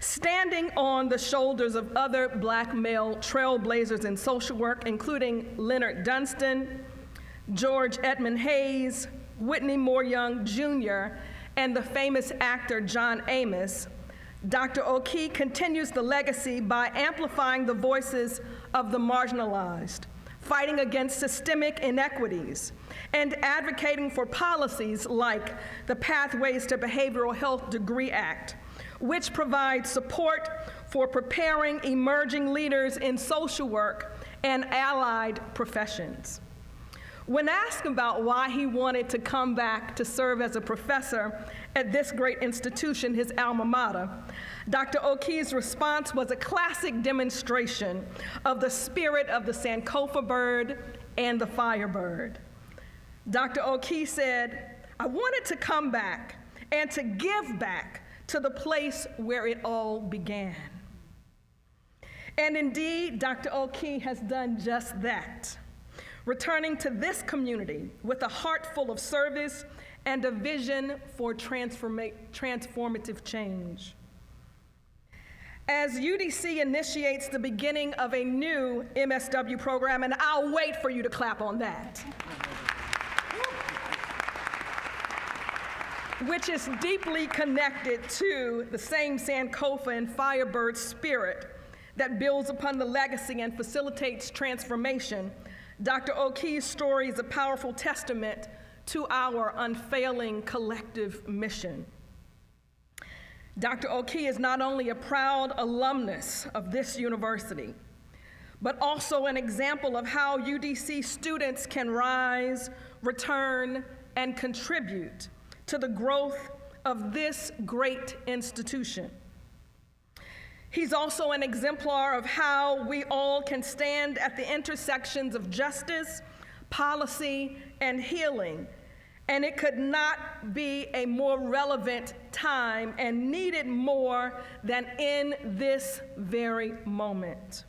Standing on the shoulders of other Black male trailblazers in social work, including Leonard Dunstan, George Edmund Hayes, Whitney Moore Young Jr., and the famous actor John Amos, Dr. Oki continues the legacy by amplifying the voices of the marginalized, fighting against systemic inequities, and advocating for policies like the Pathways to Behavioral Health Degree Act, which provides support for preparing emerging leaders in social work and allied professions. When asked about why he wanted to come back to serve as a professor at this great institution, his alma mater, Dr. Oki's response was a classic demonstration of the spirit of the Sankofa bird and the Firebird. Dr. Oki said, "I wanted to come back and to give back to the place where it all began." And indeed, Dr. Oki has done just that, returning to this community with a heart full of service and a vision for transformative change. As UDC initiates the beginning of a new MSW program, and I'll wait for you to clap on that, which is deeply connected to the same Sankofa and Firebird spirit that builds upon the legacy and facilitates transformation, Dr. Oki's story is a powerful testament to our unfailing collective mission. Dr. O'Key is not only a proud alumnus of this university, but also an example of how UDC students can rise, return, and contribute to the growth of this great institution. He's also an exemplar of how we all can stand at the intersections of justice, policy, and healing. And it could not be a more relevant time and needed more than in this very moment.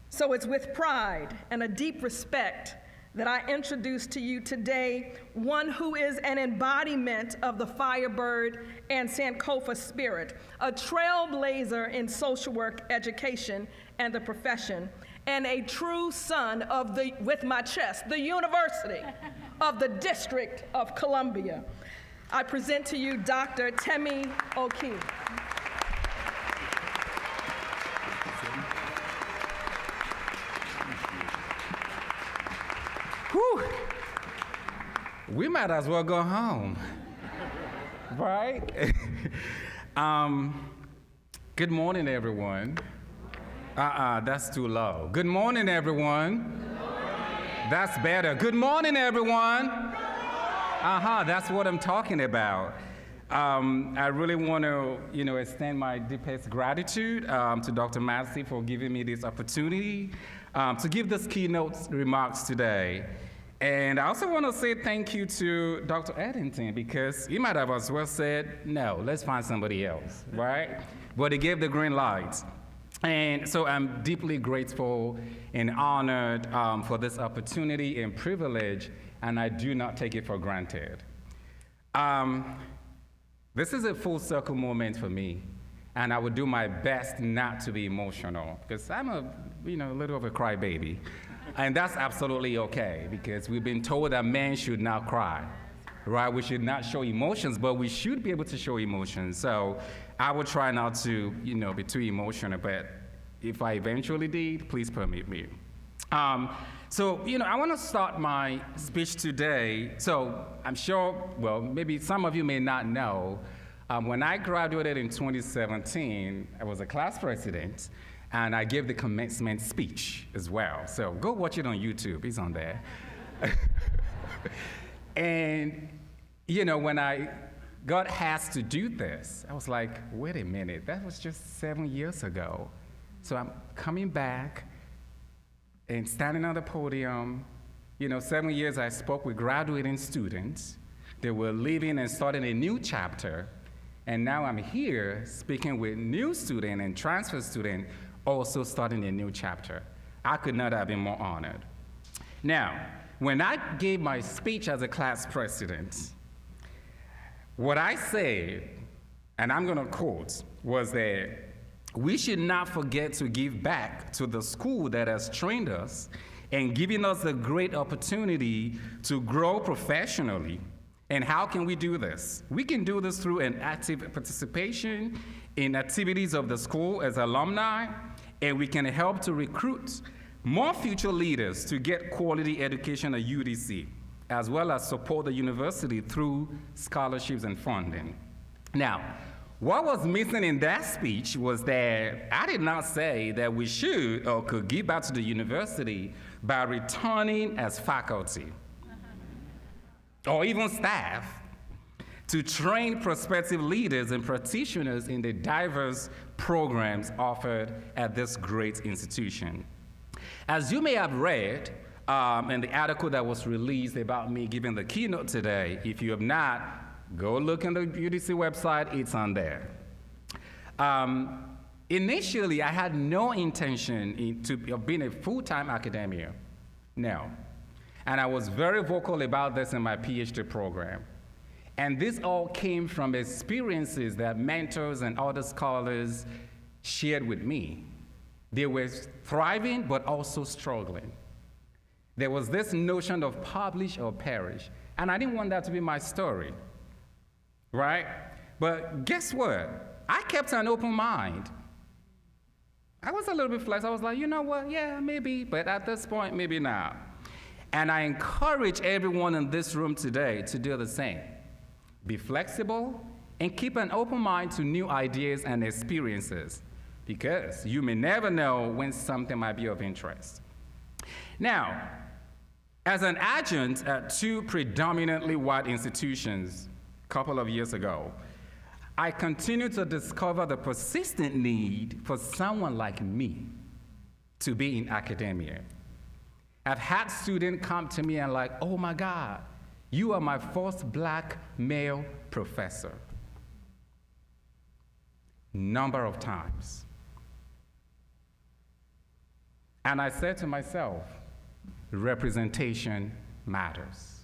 So it's with pride and a deep respect that I introduce to you today one who is an embodiment of the Firebird and Sankofa spirit, a trailblazer in social work education and the profession, and a true son of the, with my chest, the University of the District of Columbia. I present to you Dr. Temi O'Key. Whew. We might as well go home, right? Good morning, everyone. That's too low. Good morning, everyone. Good morning. That's better. Good morning, everyone. That's what I'm talking about. I really want to, extend my deepest gratitude to Dr. Massey for giving me this opportunity to give this keynote remarks today. And I also want to say thank you to Dr. Eddington, because he might have as well said, no, let's find somebody else, right? But he gave the green light. And so I'm deeply grateful and honored for this opportunity and privilege, and I do not take it for granted. This is a full circle moment for me, and I will do my best not to be emotional, because I'm a little of a crybaby. And that's absolutely okay, because we've been told that men should not cry, right? We should not show emotions, but we should be able to show emotions. So I will try not to, be too emotional, but if I eventually did, please permit me. I want to start my speech today. So I'm sure, well, maybe some of you may not know, when I graduated in 2017, I was a class president, and I gave the commencement speech as well. So go watch it on YouTube, it's on there. And, when I got asked to do this, I was like, wait a minute, that was just 7 years ago. So I'm coming back and standing on the podium. 7 years I spoke with graduating students. They were leaving and starting a new chapter. And now I'm here speaking with new student and transfer student also starting a new chapter. I could not have been more honored. Now, when I gave my speech as a class president, what I said, and I'm going to quote, was that we should not forget to give back to the school that has trained us and given us a great opportunity to grow professionally. And how can we do this? We can do this through an active participation in activities of the school as alumni, and we can help to recruit more future leaders to get quality education at UDC, as well as support the university through scholarships and funding. Now, what was missing in that speech was that I did not say that we should or could give back to the university by returning as faculty or even staff to train prospective leaders and practitioners in the diverse programs offered at this great institution. As you may have read in the article that was released about me giving the keynote today, if you have not, go look on the UDC website, it's on there. Initially, I had no intention of being a full-time academia, no. And I was very vocal about this in my PhD program. And this all came from experiences that mentors and other scholars shared with me. They were thriving, but also struggling. There was this notion of publish or perish, and I didn't want that to be my story, right? But guess what? I kept an open mind. I was a little bit flexible. I was like, you know what? Yeah, maybe, but at this point, maybe not. And I encourage everyone in this room today to do the same. Be flexible and keep an open mind to new ideas and experiences, because you may never know when something might be of interest. Now, as an adjunct at two predominantly white institutions a couple of years ago, I continue to discover the persistent need for someone like me to be in academia. I've had students come to me and like, oh my God, you are my first black male professor. Number of times. And I said to myself, representation matters.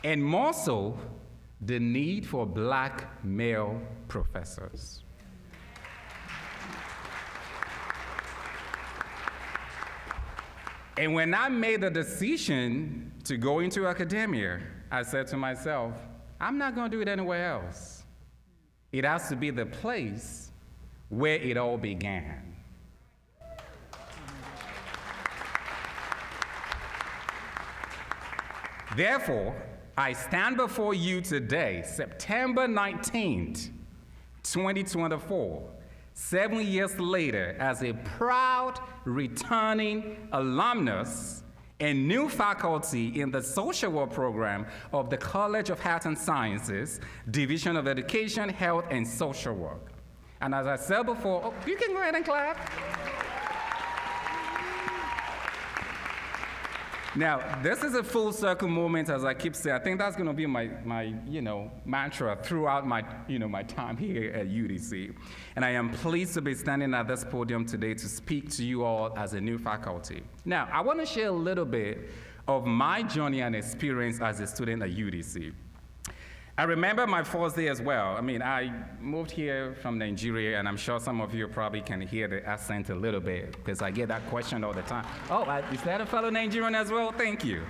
And more so, the need for black male professors. And when I made the decision to go into academia, I said to myself, I'm not going to do it anywhere else. It has to be the place where it all began. Therefore, I stand before you today, September 19th, 2024, 7 years later, as a proud returning alumnus and new faculty in the social work program of the College of Health and Sciences, Division of Education, Health, and Social Work. And as I said before, you can go ahead and clap. Now, this is a full circle moment, as I keep saying. I think that's going to be my mantra throughout my time here at UDC. And I am pleased to be standing at this podium today to speak to you all as a new faculty. Now, I want to share a little bit of my journey and experience as a student at UDC. I remember my first day as well. I mean, I moved here from Nigeria, and I'm sure some of you probably can hear the accent a little bit, because I get that question all the time. Oh, is that a fellow Nigerian as well? Thank you.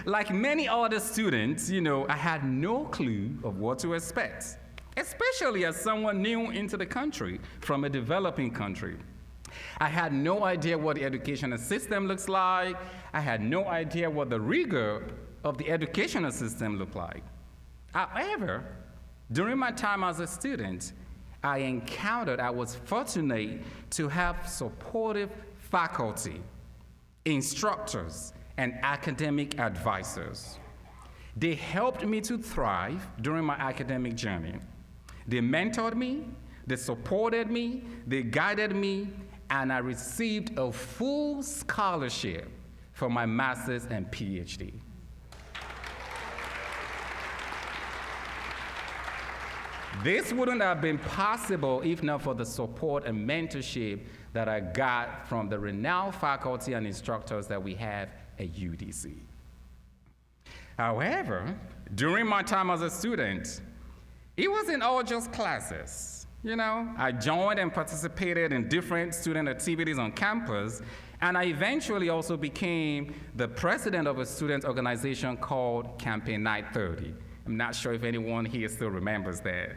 Like many other students, I had no clue of what to expect, especially as someone new into the country from a developing country. I had no idea what the educational system looks like. I had no idea what the rigor of the educational system looked like. However, during my time as a student, I was fortunate to have supportive faculty, instructors, and academic advisors. They helped me to thrive during my academic journey. They mentored me, they supported me, they guided me, and I received a full scholarship for my master's and PhD. This wouldn't have been possible if not for the support and mentorship that I got from the renowned faculty and instructors that we have at UDC. However, during my time as a student, it wasn't all just classes. I joined and participated in different student activities on campus, and I eventually also became the president of a student organization called Campaign 930. I'm not sure if anyone here still remembers that.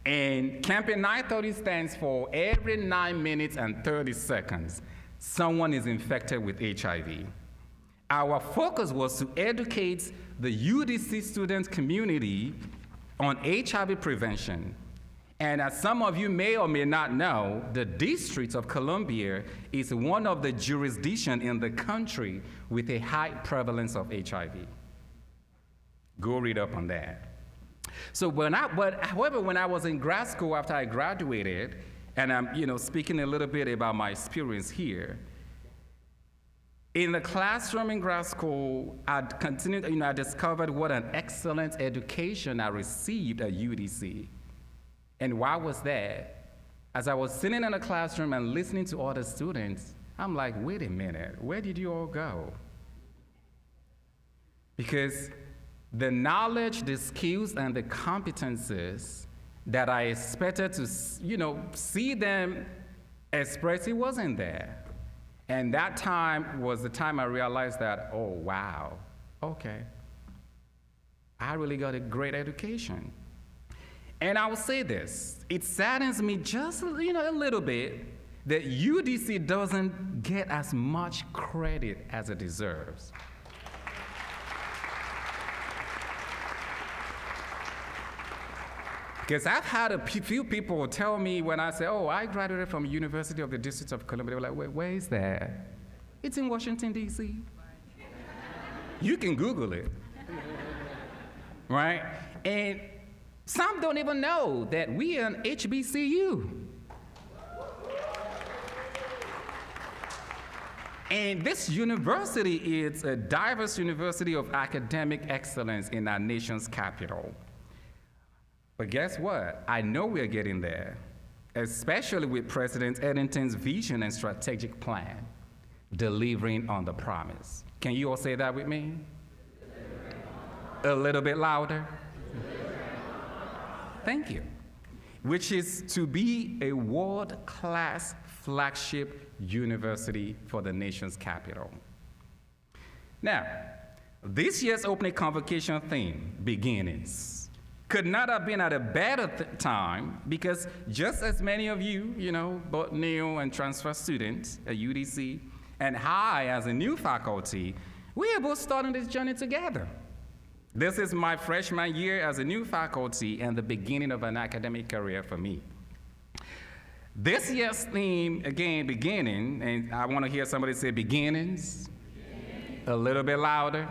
And Campaign 930 stands for every 9 minutes and 30 seconds, someone is infected with HIV. Our focus was to educate the UDC student community on HIV prevention. And as some of you may or may not know, the District of Columbia is one of the jurisdictions in the country with a high prevalence of HIV. Go read up on that. So however, when I was in grad school after I graduated, and I'm speaking a little bit about my experience here, in the classroom in grad school, I discovered what an excellent education I received at UDC. And why was that? As I was sitting in a classroom and listening to other students, I'm like, wait a minute, where did you all go? Because the knowledge, the skills, and the competences that I expected to, see them express, it wasn't there. And that time was the time I realized that, oh, wow, okay, I really got a great education. And I will say this, it saddens me just a little bit that UDC doesn't get as much credit as it deserves. Because I've had a few people tell me when I say, oh, I graduated from University of the District of Columbia, they were like, wait, where is that? It's in Washington, D.C. You can Google it, right? And some don't even know that we are an HBCU. And this university is a diverse university of academic excellence in our nation's capital. But guess what? I know we're getting there, especially with President Eddington's vision and strategic plan, delivering on the promise. Can you all say that with me? A little bit louder. Thank you. Which is to be a world-class flagship university for the nation's capital. Now, this year's opening convocation theme, beginnings, could not have been at a better time because just as many of you, both new and transfer students at UDC, and I as a new faculty, we are both starting this journey together. This is my freshman year as a new faculty and the beginning of an academic career for me. This year's theme, again, beginning, and I want to hear somebody say beginnings. A little bit louder.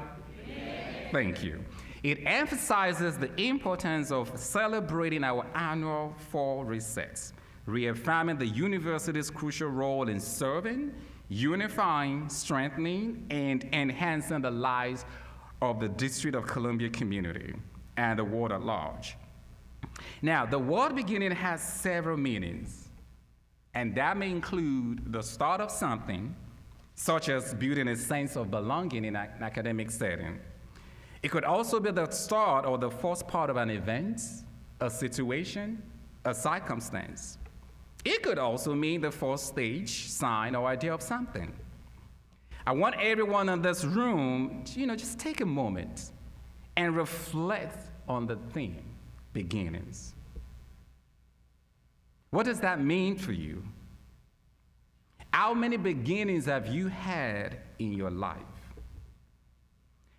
Thank you. It emphasizes the importance of celebrating our annual fall resets, reaffirming the university's crucial role in serving, unifying, strengthening, and enhancing the lives of the District of Columbia community and the world at large. Now, the word beginning has several meanings, and that may include the start of something, such as building a sense of belonging in an academic setting. It could also be the start or the first part of an event, a situation, a circumstance. It could also mean the first stage, sign, or idea of something. I want everyone in this room, just take a moment and reflect on the theme, beginnings. What does that mean for you? How many beginnings have you had in your life?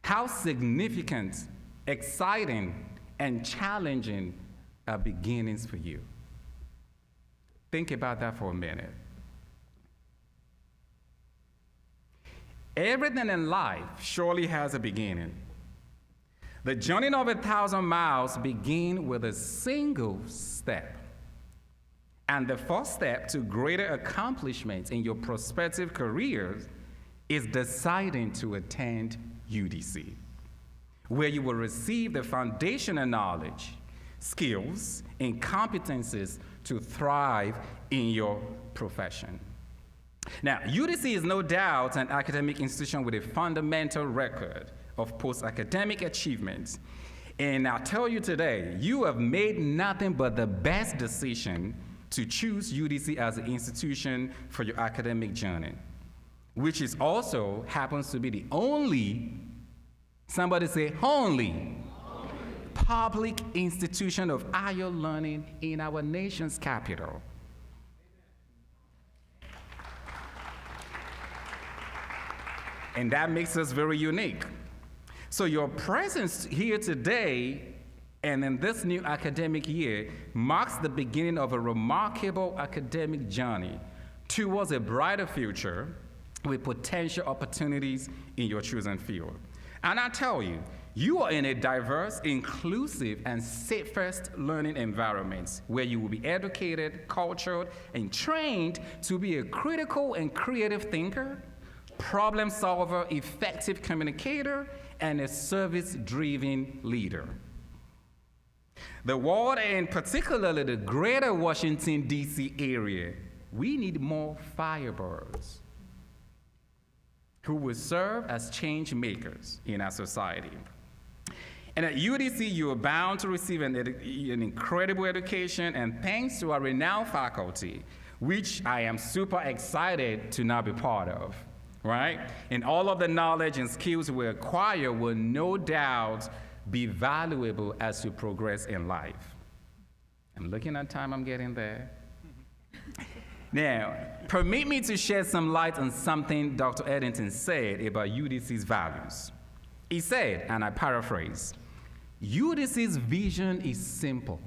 How significant, exciting, and challenging are beginnings for you? Think about that for a minute. Everything in life surely has a beginning. The journey of 1,000 miles begins with a single step. And the first step to greater accomplishments in your prospective careers is deciding to attend UDC, where you will receive the foundational knowledge, skills, and competencies to thrive in your profession. Now, UDC is no doubt an academic institution with a fundamental record of post-academic achievements. And I'll tell you today, you have made nothing but the best decision to choose UDC as an institution for your academic journey, which is also happens to be the only, somebody say only, public institution of higher learning in our nation's capital. And that makes us very unique. So your presence here today and in this new academic year marks the beginning of a remarkable academic journey towards a brighter future with potential opportunities in your chosen field. And I tell you, you are in a diverse, inclusive, and safest learning environment where you will be educated, cultured, and trained to be a critical and creative thinker, problem solver, effective communicator, and a service-driven leader. The world, and particularly the greater Washington, D.C. area, we need more firebirds who will serve as change makers in our society. And at UDC, you are bound to receive an incredible education, and thanks to our renowned faculty, which I am super excited to now be part of, right? And all of the knowledge and skills we acquire will no doubt be valuable as you progress in life. I'm looking at time, I'm getting there. Now, permit me to shed some light on something Dr. Eddington said about UDC's values. He said, and I paraphrase, UDC's vision is simple.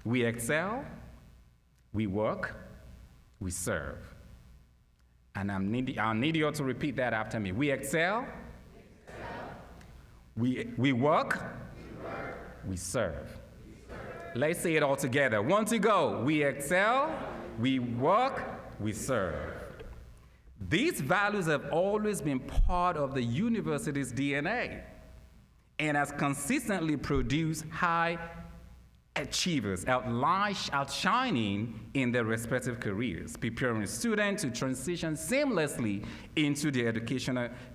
We excel, we work, we serve. And I'll need you all to repeat that after me. We excel, we work, we serve. Let's say it all together. 1 to go. We excel, we work, we serve. These values have always been part of the university's DNA and has consistently produced high achievers outshining in their respective careers, preparing students to transition seamlessly into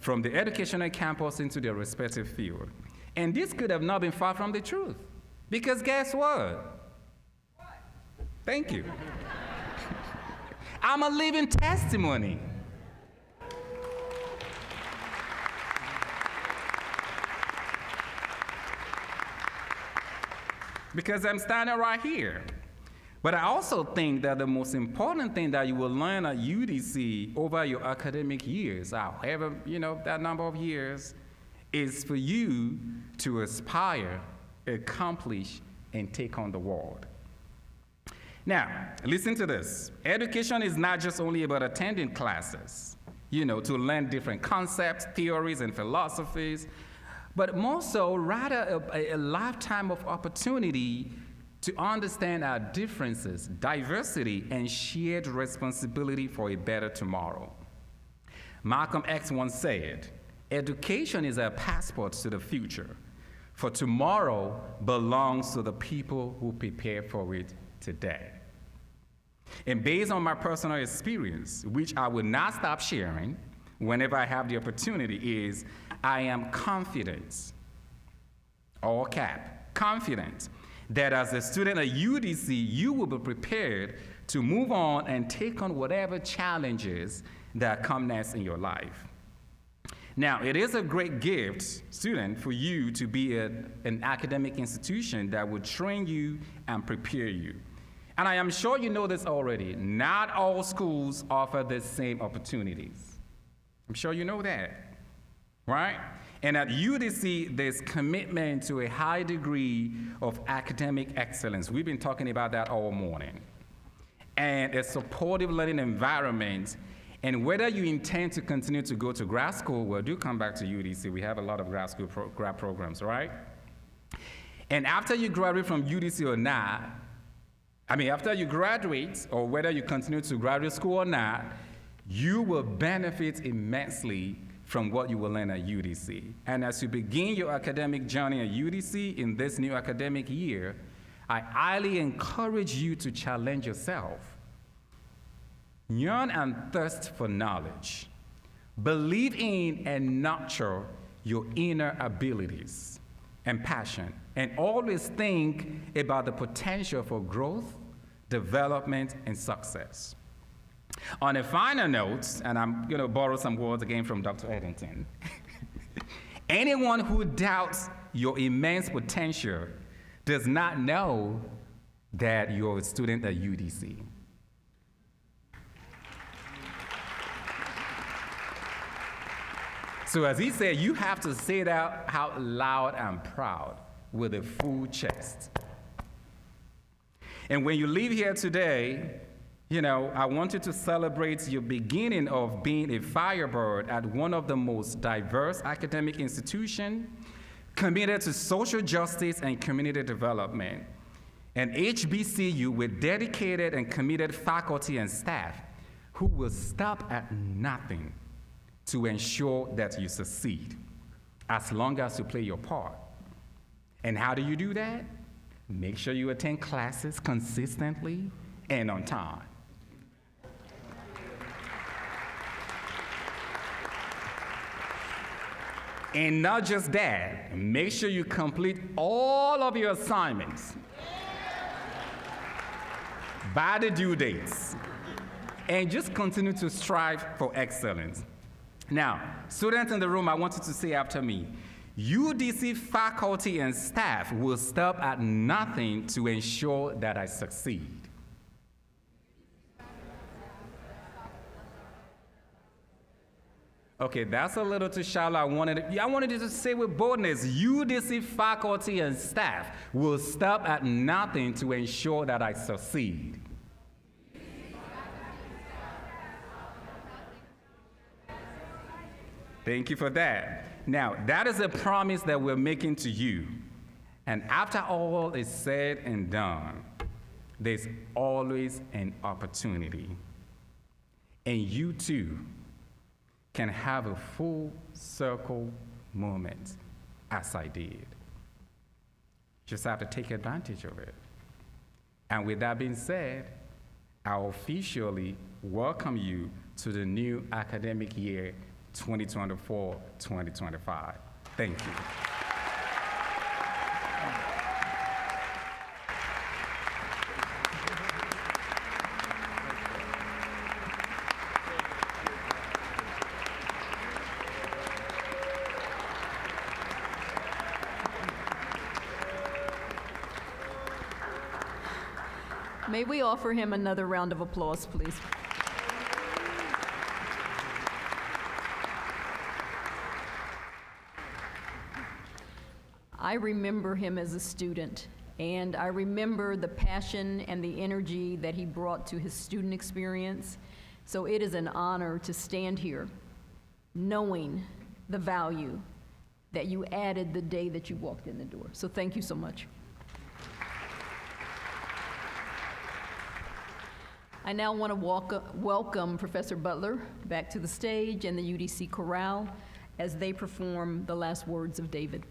from the educational campus into their respective field. And this could have not been far from the truth. Because guess what? Thank you. I'm a living testimony. Because I'm standing right here. But I also think that the most important thing that you will learn at UDC over your academic years, however, that number of years, is for you to aspire, accomplish, and take on the world. Now, listen to this. Education is not just only about attending classes, to learn different concepts, theories, and philosophies, but more so, rather a lifetime of opportunity to understand our differences, diversity, and shared responsibility for a better tomorrow. Malcolm X once said, "Education is our passport to the future, for tomorrow belongs to the people who prepare for it today." And based on my personal experience, which I will not stop sharing whenever I have the opportunity, is I am confident, all cap, confident, that as a student at UDC, you will be prepared to move on and take on whatever challenges that come next in your life. Now, it is a great gift, student, for you to be an academic institution that will train you and prepare you. And I am sure you know this already. Not all schools offer the same opportunities. I'm sure you know that. Right? And at UDC, there's commitment to a high degree of academic excellence. We've been talking about that all morning. And a supportive learning environment. And whether you intend to continue to go to grad school, well, do come back to UDC. We have a lot of grad school grad programs, right? And after you graduate from UDC or not, after you graduate, or whether you continue to graduate school or not, you will benefit immensely from what you will learn at UDC. And as you begin your academic journey at UDC in this new academic year, I highly encourage you to challenge yourself. Yearn and thirst for knowledge. Believe in and nurture your inner abilities and passion, and always think about the potential for growth, development, and success. On a final note, and I'm going to borrow some words again from Dr. Eddington, anyone who doubts your immense potential does not know that you're a student at UDC. So as he said, you have to say that out loud and proud with a full chest. And when you leave here today, I want you to celebrate your beginning of being a Firebird at one of the most diverse academic institutions, committed to social justice and community development, an HBCU with dedicated and committed faculty and staff who will stop at nothing to ensure that you succeed, as long as you play your part. And how do you do that? Make sure you attend classes consistently and on time. And not just that, make sure you complete all of your assignments by the due dates, and just continue to strive for excellence. Now, students in the room, I want you to say after me, UDC faculty and staff will stop at nothing to ensure that I succeed. Okay, that's a little too shallow. I wanted you to say with boldness, UDC faculty and staff will stop at nothing to ensure that I succeed. Thank you for that. Now, that is a promise that we're making to you. And after all is said and done, there's always an opportunity. And you too can have a full circle moment as I did. Just have to take advantage of it. And with that being said, I officially welcome you to the new academic year 2024-2025. Thank you. May we offer him another round of applause, please? I remember him as a student, and I remember the passion and the energy that he brought to his student experience. So it is an honor to stand here knowing the value that you added the day that you walked in the door. So thank you so much. I now want to welcome Professor Butler back to the stage and the UDC chorale as they perform the last words of David.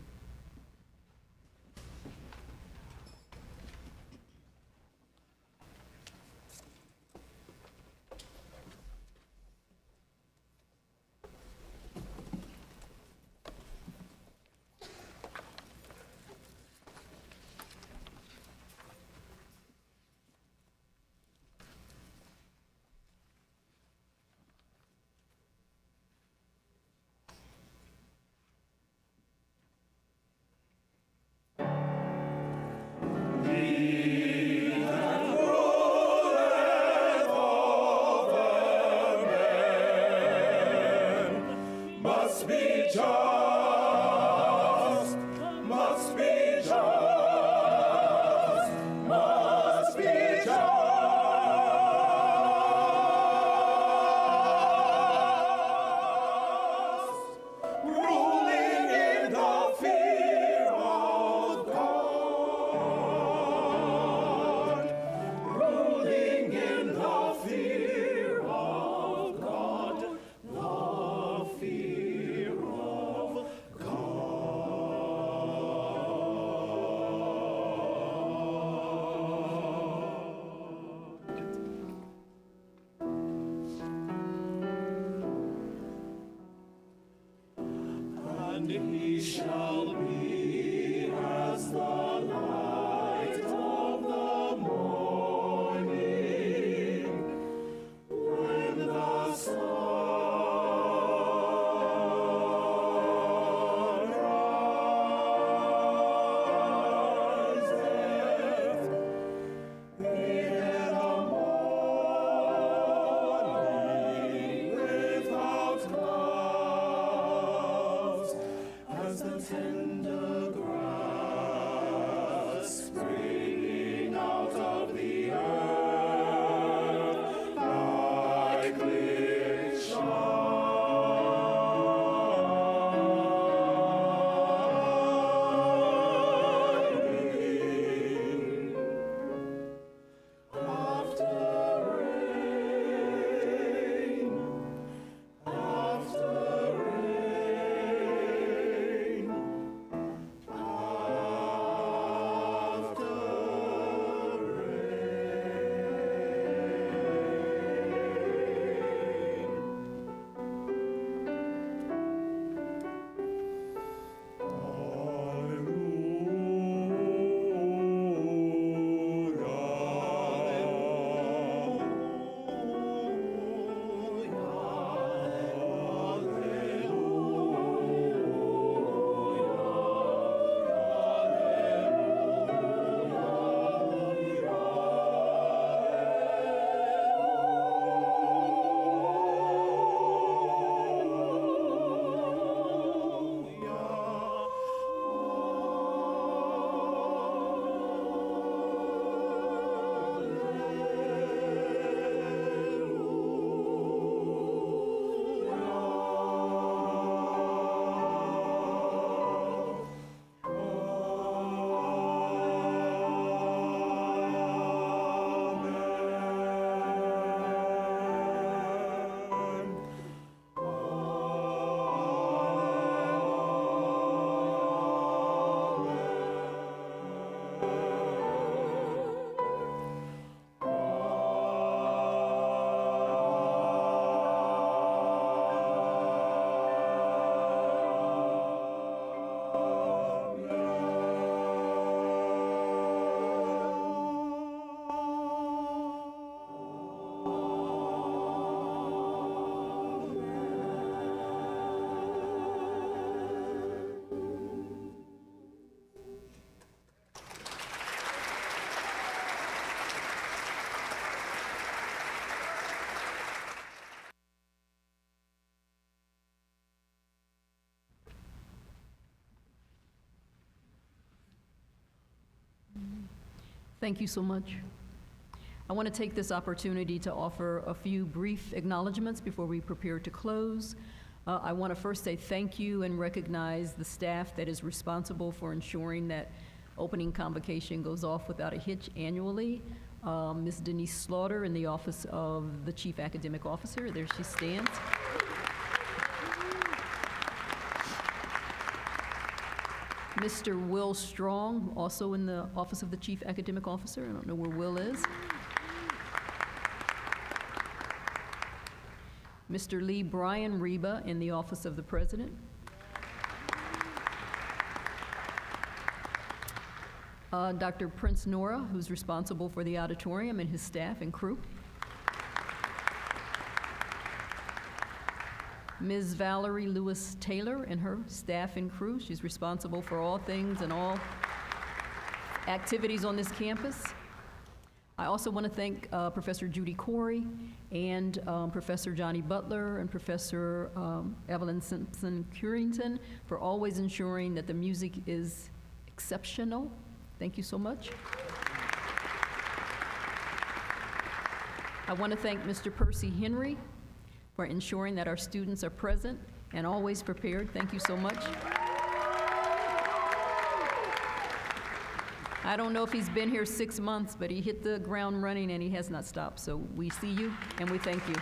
Ten Thank you so much. I want to take this opportunity to offer a few brief acknowledgments before we prepare to close. I want to first say thank you and recognize the staff that is responsible for ensuring that opening convocation goes off without a hitch annually. Ms. Denise Slaughter in the Office of the Chief Academic Officer, there she stands. Mr. Will Strong, also in the Office of the Chief Academic Officer. I don't know where Will is. Mr. Lee Brian Reba in the Office of the President. Dr. Prince Nora, who's responsible for the auditorium, and his staff and crew. Ms. Valerie Lewis Taylor and her staff and crew. She's responsible for all things and all activities on this campus. I also want to thank Professor Judy Corey and Professor Johnny Butler and Professor Evelyn Simpson-Curington for always ensuring that the music is exceptional. Thank you so much. I want to thank Mr. Percy Henry for ensuring that our students are present and always prepared. Thank you so much. I don't know if he's been here 6 months, but he hit the ground running and he has not stopped. So we see you and we thank you.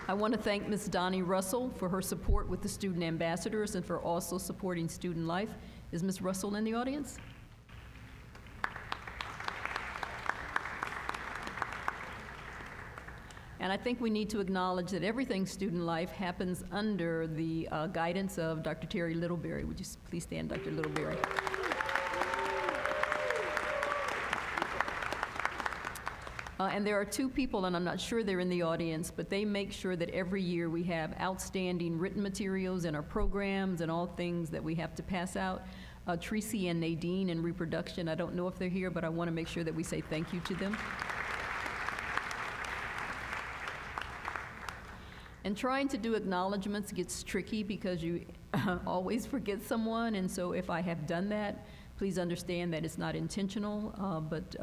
I want to thank Ms. Donnie Russell for her support with the student ambassadors and for also supporting student life. Is Ms. Russell in the audience? And I think we need to acknowledge that everything student life happens under the guidance of Dr. Terry Littleberry. Would you please stand, Dr. Littleberry? And there are two people, and I'm not sure they're in the audience, but they make sure that every year we have outstanding written materials in our programs and all things that we have to pass out. Tracy and Nadine in reproduction, I don't know if they're here, but I want to make sure that we say thank you to them. And trying to do acknowledgments gets tricky because you always forget someone, and so if I have done that, please understand that it's not intentional, but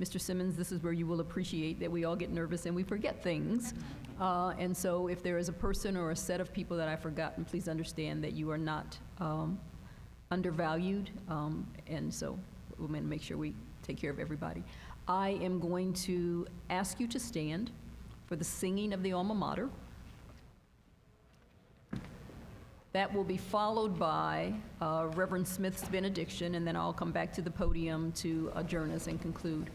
Mr. Simmons, this is where you will appreciate that we all get nervous and we forget things. And so if there is a person or a set of people that I've forgotten, please understand that you are not undervalued. And so we're going to make sure we take care of everybody. I am going to ask you to stand for the singing of the alma mater. That will be followed by Reverend Smith's benediction, and then I'll come back to the podium to adjourn us and conclude.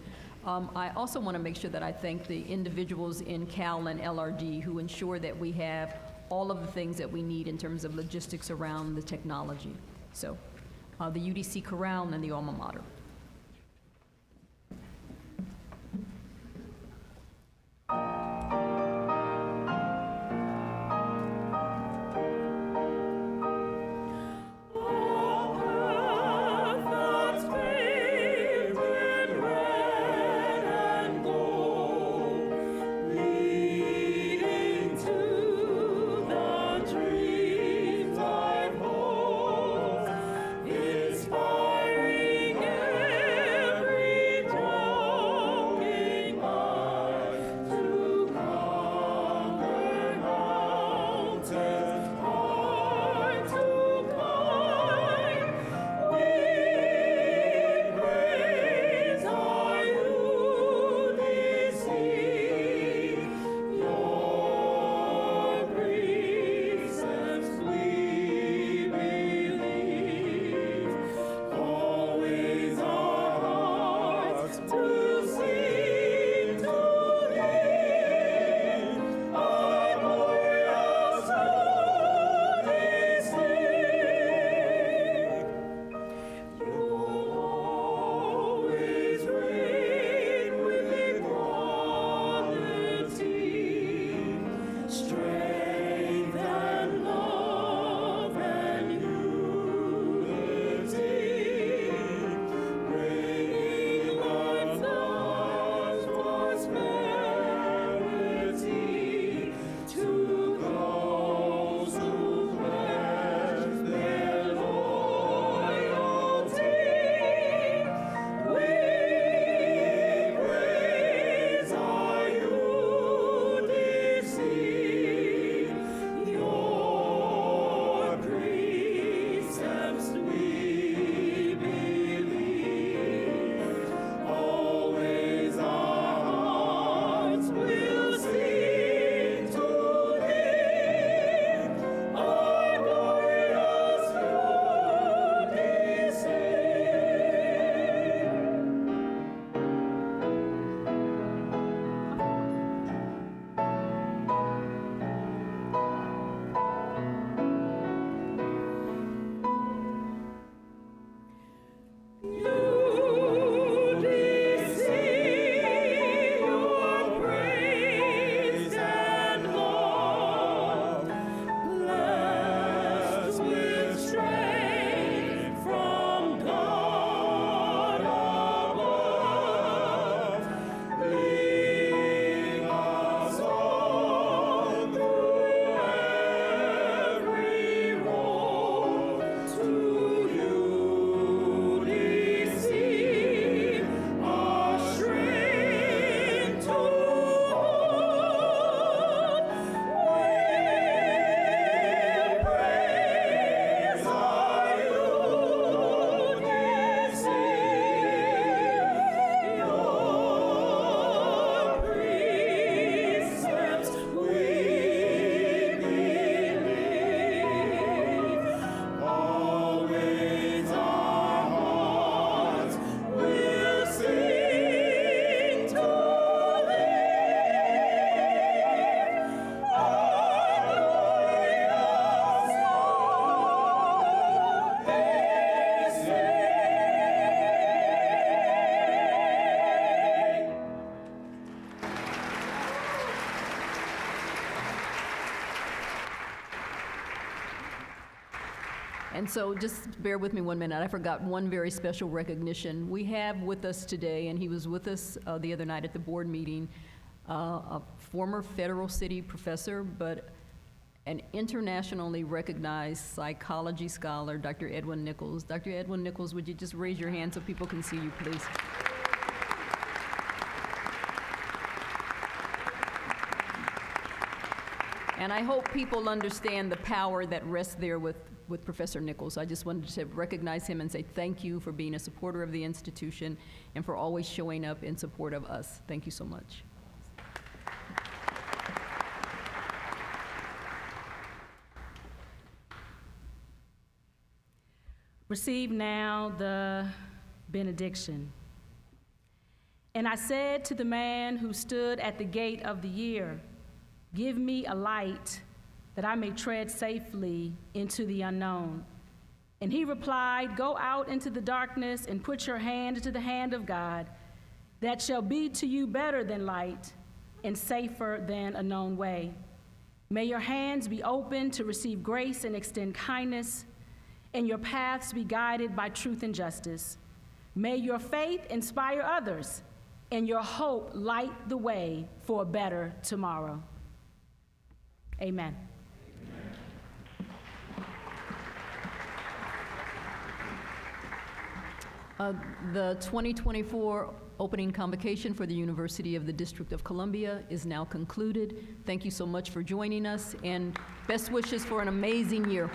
I also want to make sure that I thank the individuals in Cal and LRD who ensure that we have all of the things that we need in terms of logistics around the technology. So the UDC chorale and the alma mater. Inspiring And so just bear with me 1 minute. I forgot one very special recognition. We have with us today, and he was with us the other night at the board meeting, a former Federal City professor, but an internationally recognized psychology scholar, Dr. Edwin Nichols. Dr. Edwin Nichols, would you just raise your hand so people can see you, please? And I hope people understand the power that rests there with Professor Nichols. I just wanted to recognize him and say thank you for being a supporter of the institution and for always showing up in support of us. Thank you so much. Receive now the benediction. And I said to the man who stood at the gate of the year, give me a light that I may tread safely into the unknown. And he replied, go out into the darkness and put your hand into the hand of God. That shall be to you better than light and safer than a known way. May your hands be open to receive grace and extend kindness, and your paths be guided by truth and justice. May your faith inspire others, and your hope light the way for a better tomorrow. Amen. The 2024 opening convocation for the University of the District of Columbia is now concluded. Thank you so much for joining us, and best wishes for an amazing year.